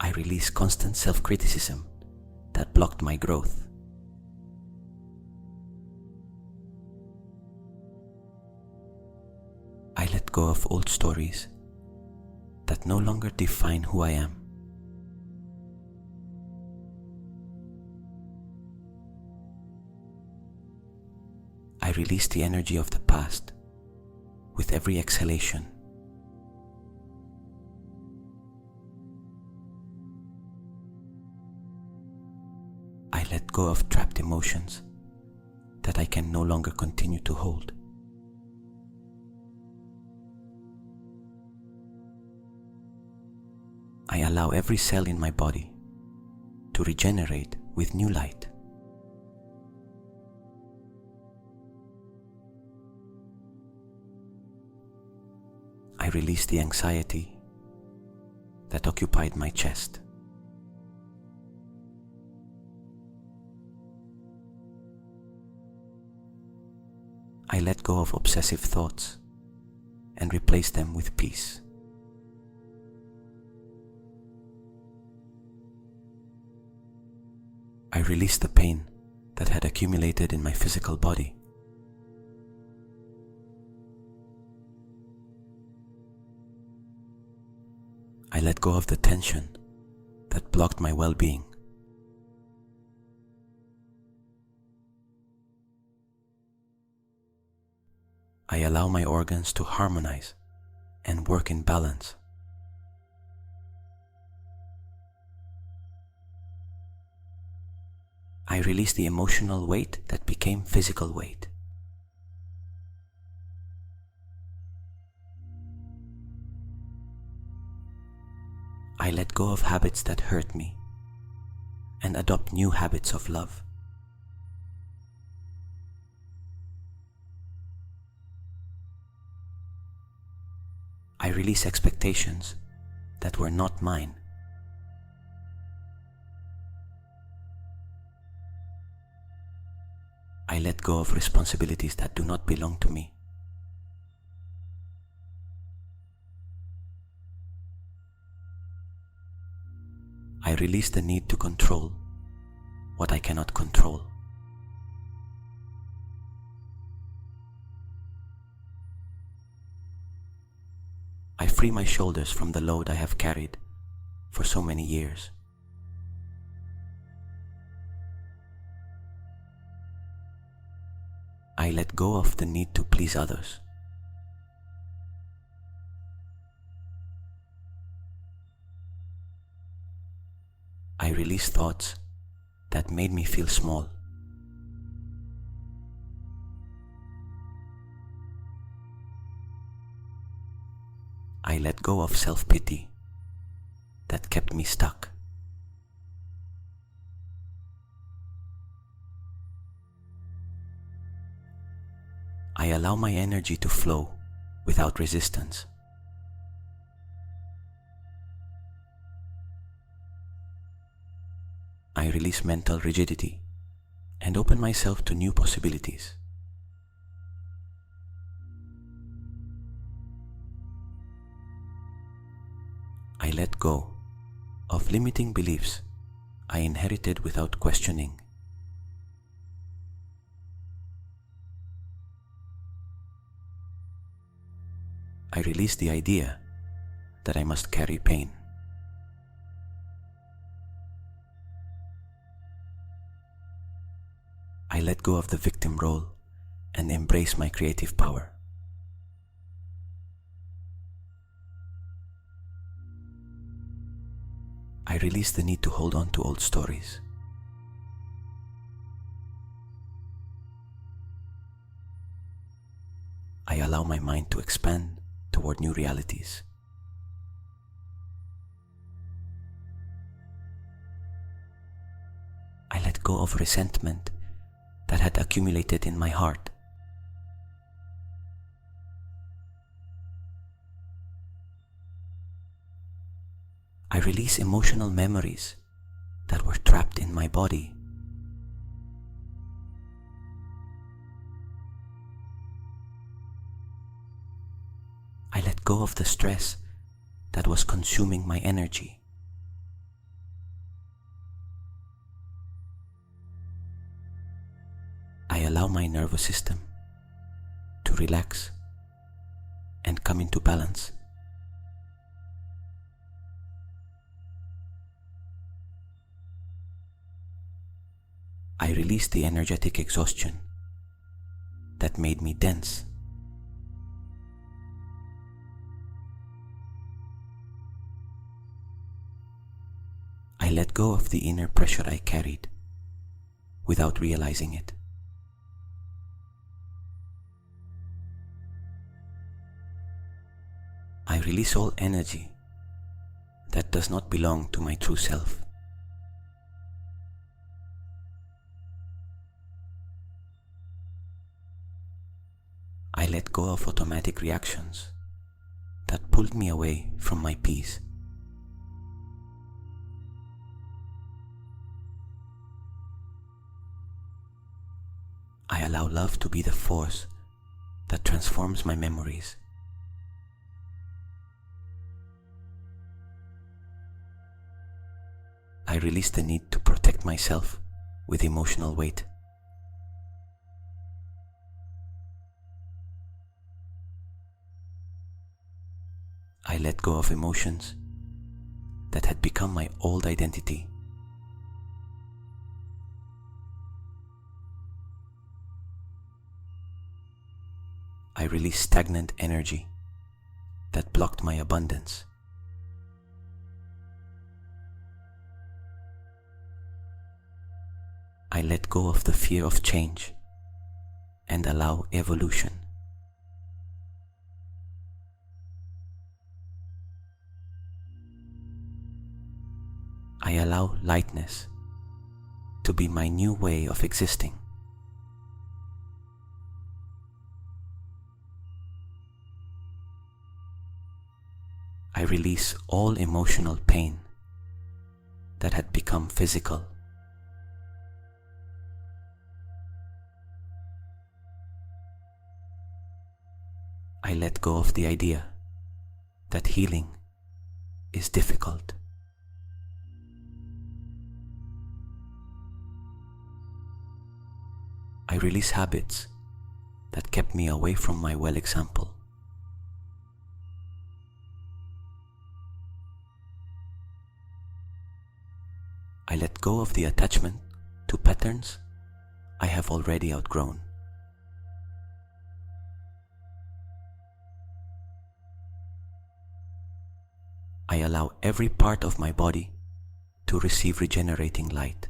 [SPEAKER 2] I release constant self-criticism that blocked my growth. I let go of old stories that no longer define who I am. I release the energy of the past with every exhalation. I let go of trapped emotions that I can no longer continue to hold. I allow every cell in my body to regenerate with new light. I release the anxiety that occupied my chest. I let go of obsessive thoughts and replace them with peace. I release the pain that had accumulated in my physical body. I let go of the tension that blocked my well-being. I allow my organs to harmonize and work in balance. I release the emotional weight that became physical weight. I let go of habits that hurt me and adopt new habits of love. I release expectations that were not mine. I let go of responsibilities that do not belong to me. I release the need to control what I cannot control. I free my shoulders from the load I have carried for so many years. I let go of the need to please others. I release thoughts that made me feel small. I let go of self-pity that kept me stuck. I allow my energy to flow without resistance. I release mental rigidity and open myself to new possibilities. I let go of limiting beliefs I inherited without questioning. I release the idea that I must carry pain. I let go of the victim role and embrace my creative power. I release the need to hold on to old stories. I allow my mind to expand toward new realities. I let go of resentment that had accumulated in my heart. I release emotional memories that were trapped in my body. I let go of the stress that was consuming my energy. I allow my nervous system to relax and come into balance. I release the energetic exhaustion that made me dense. I let go of the inner pressure I carried without realizing it. I release all energy that does not belong to my true self. I let go of automatic reactions that pulled me away from my peace. I allow love to be the force that transforms my memories. I release the need to protect myself with emotional weight. I let go of emotions that had become my old identity. I release stagnant energy that blocked my abundance. I let go of the fear of change and allow evolution. I allow lightness to be my new way of existing. I release all emotional pain that had become physical. I let go of the idea that healing is difficult. I release habits that kept me away from my well example. I let go of the attachment to patterns I have already outgrown. I allow every part of my body to receive regenerating light.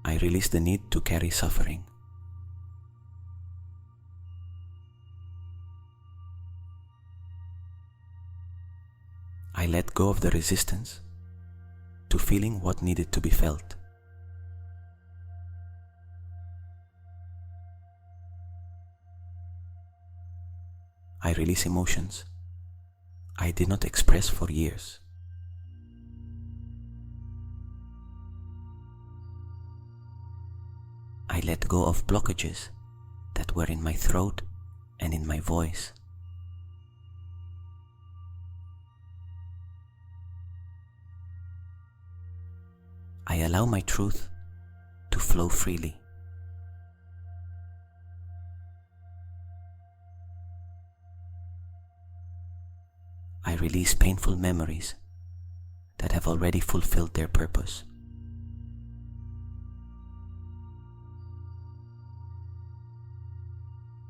[SPEAKER 2] I release the need to carry suffering. I let go of the resistance to feeling what needed to be felt. I release emotions I did not express for years. I let go of blockages that were in my throat and in my voice. I allow my truth to flow freely. I release painful memories that have already fulfilled their purpose.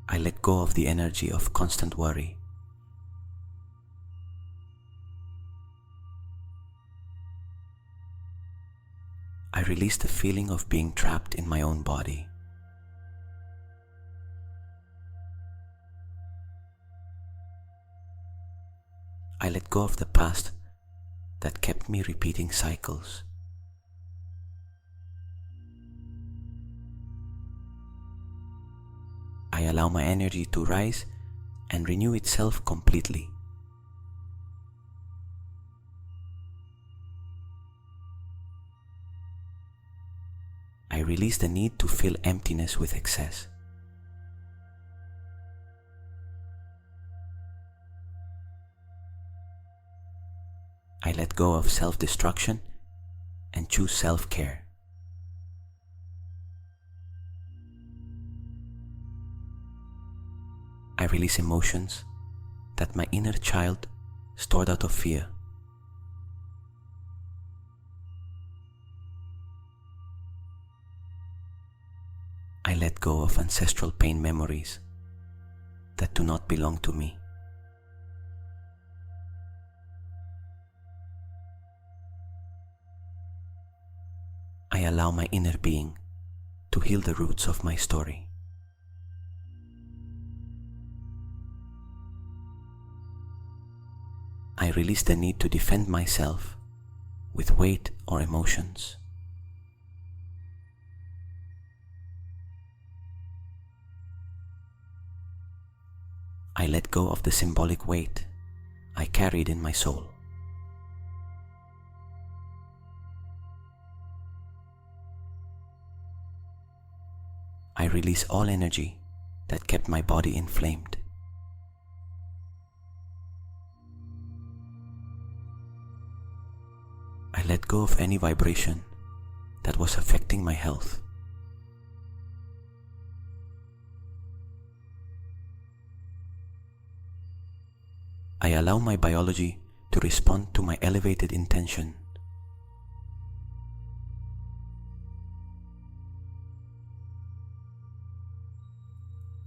[SPEAKER 2] I let go of the energy of constant worry. I release the feeling of being trapped in my own body. I let go of the past that kept me repeating cycles. I allow my energy to rise and renew itself completely. I release the need to fill emptiness with excess. I let go of self-destruction and choose self-care. I release emotions that my inner child stored out of fear. I let go of ancestral pain memories that do not belong to me. I allow my inner being to heal the roots of my story. I release the need to defend myself with weight or emotions. I let go of the symbolic weight I carried in my soul. I release all energy that kept my body inflamed. I let go of any vibration that was affecting my health. I allow my biology to respond to my elevated intention.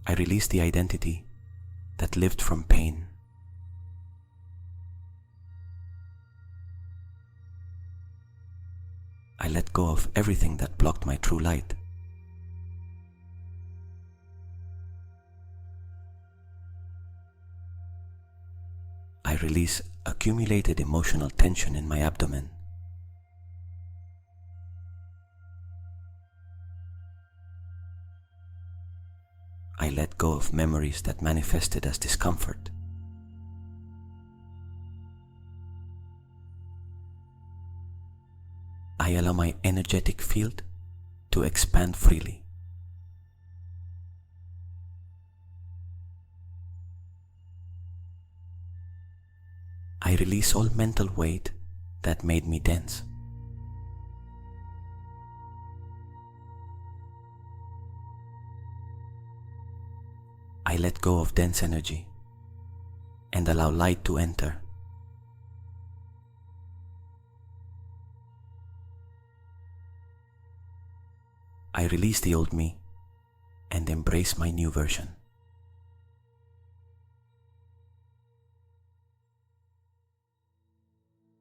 [SPEAKER 2] I release the identity that lived from pain. I let go of everything that blocked my true light. I release accumulated emotional tension in my abdomen. I let go of memories that manifested as discomfort. I allow my energetic field to expand freely. I release all mental weight that made me dense. I let go of dense energy and allow light to enter. I release the old me and embrace my new version.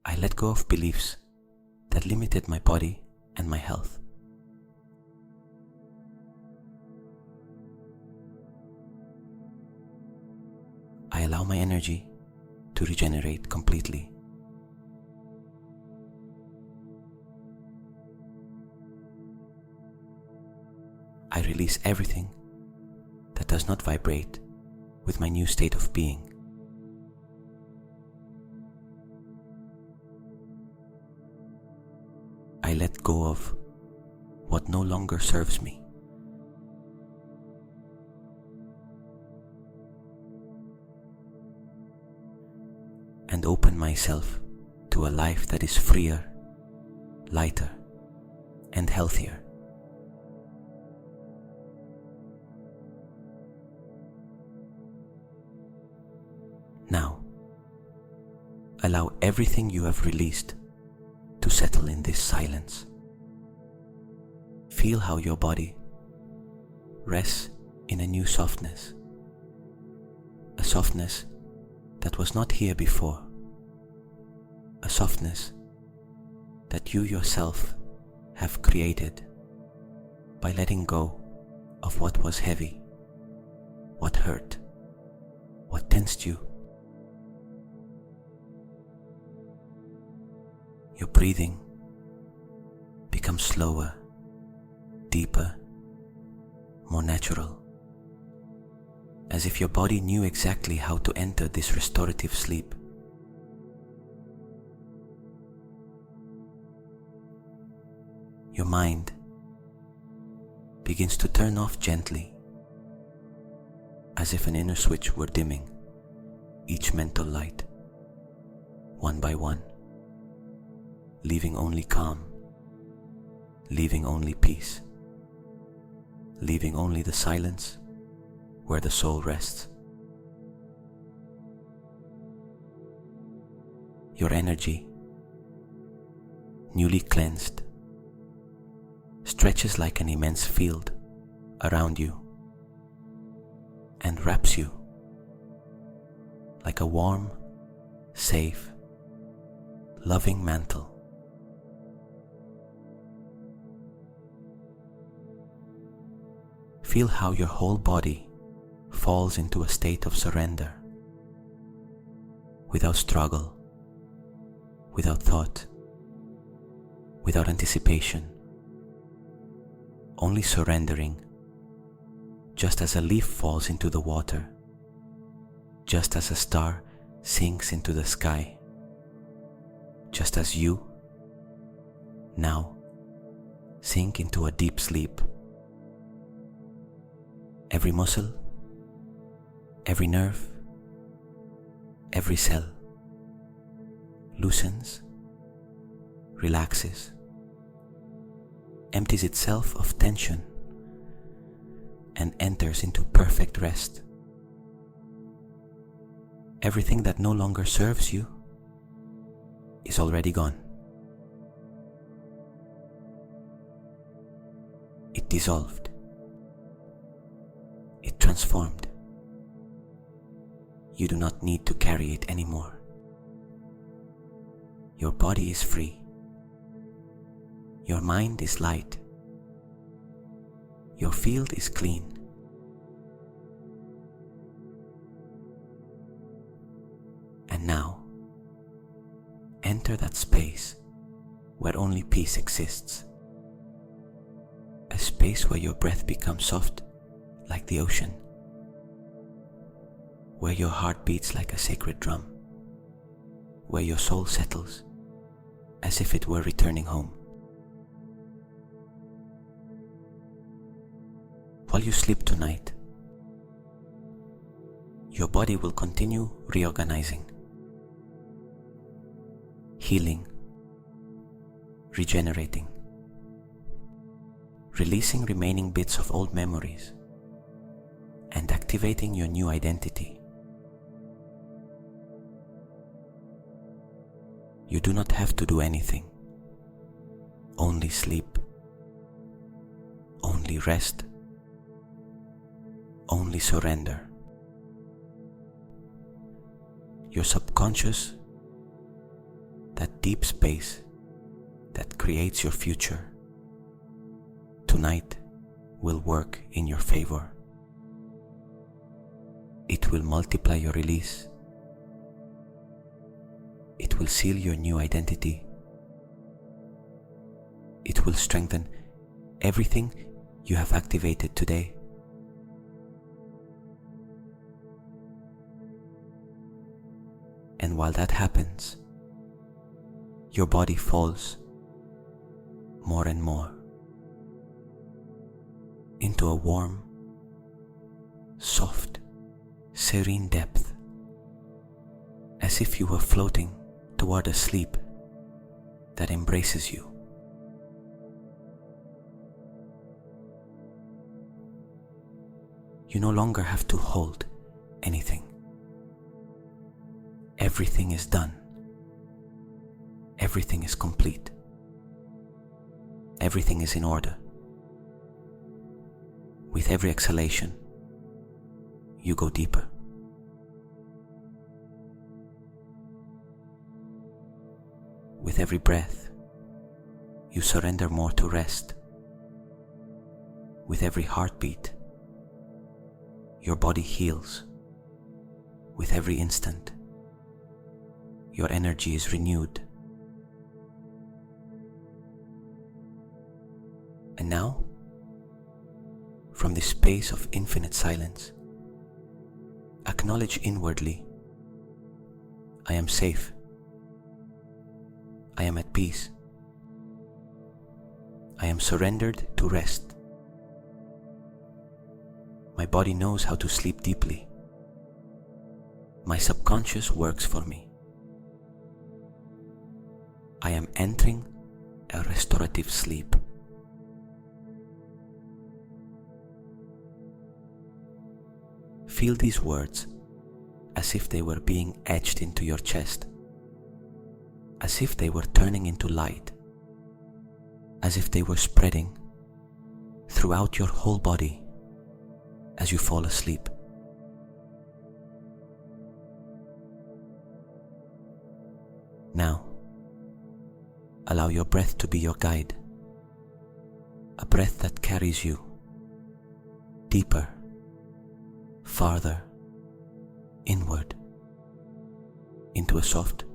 [SPEAKER 2] I let go of beliefs that limited my body and my health. I allow my energy to regenerate completely. I release everything that does not vibrate with my new state of being. I let go of what no longer serves me. myself to a life that is freer, lighter, and healthier. Now, allow everything you have released to settle in this silence. Feel how your body rests in a new softness, a softness that was not here before, a softness that you yourself have created by letting go of what was heavy, what hurt, what tensed you. Your breathing becomes slower, deeper, more natural, as if your body knew exactly how to enter this restorative sleep. Your mind begins to turn off gently, as if an inner switch were dimming each mental light, one by one, leaving only calm, leaving only peace, leaving only the silence where the soul rests. Your energy, newly cleansed, stretches like an immense field around you and wraps you like a warm, safe, loving mantle. Feel how your whole body falls into a state of surrender, without struggle, without thought, without anticipation, only surrendering, just as a leaf falls into the water, just as a star sinks into the sky, just as you now sink into a deep sleep. Every muscle, every nerve, every cell loosens, relaxes, empties itself of tension, and enters into perfect rest. Everything that no longer serves you is already gone. It dissolved. It transformed. You do not need to carry it anymore. Your body is free. Your mind is light. Your field is clean. And now, enter that space where only peace exists. A space where your breath becomes soft like the ocean, where your heart beats like a sacred drum, where your soul settles as if it were returning home. While you sleep tonight, your body will continue reorganizing, healing, regenerating, releasing remaining bits of old memories, and activating your new identity. You do not have to do anything. Only sleep. Only rest. Only surrender. Your subconscious, that deep space that creates your future, tonight will work in your favor. It will multiply your release. It will seal your new identity. It will strengthen everything you have activated today. And while that happens, your body falls more and more into a warm, soft, serene depth, as if you were floating toward a sleep that embraces you. You no longer have to hold anything. Everything is done. Everything is complete. Everything is in order. With every exhalation, you go deeper. With every breath, you surrender more to rest. With every heartbeat, your body heals. With every instant, your energy is renewed. And now, from this space of infinite silence, acknowledge inwardly, I am safe. I am at peace. I am surrendered to rest. My body knows how to sleep deeply. My subconscious works for me. I am entering a restorative sleep. Feel these words as if they were being etched into your chest, as if they were turning into light, as if they were spreading throughout your whole body as you fall asleep. Now, allow your breath to be your guide, a breath that carries you deeper, farther, inward, into a soft,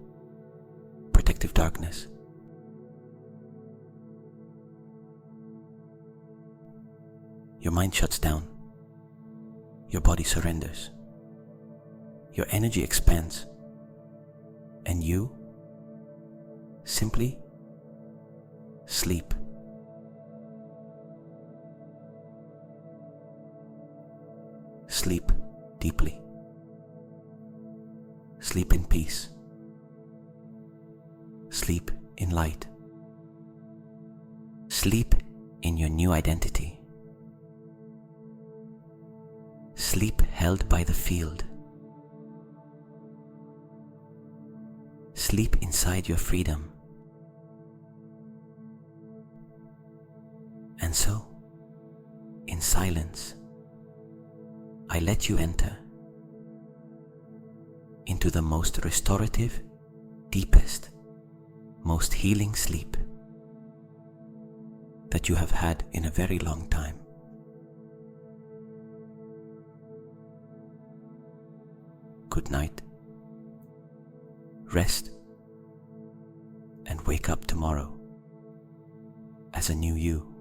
[SPEAKER 2] protective darkness. Your mind shuts down. Your body surrenders. Your energy expands. And you simply sleep. Sleep deeply. Sleep in peace. Sleep in light. Sleep in your new identity. Sleep held by the field. Sleep inside your freedom. And so, in silence, I let you enter into the most restorative, deepest, most healing sleep that you have had in a very long time. Good night. Rest and wake up tomorrow as a new you.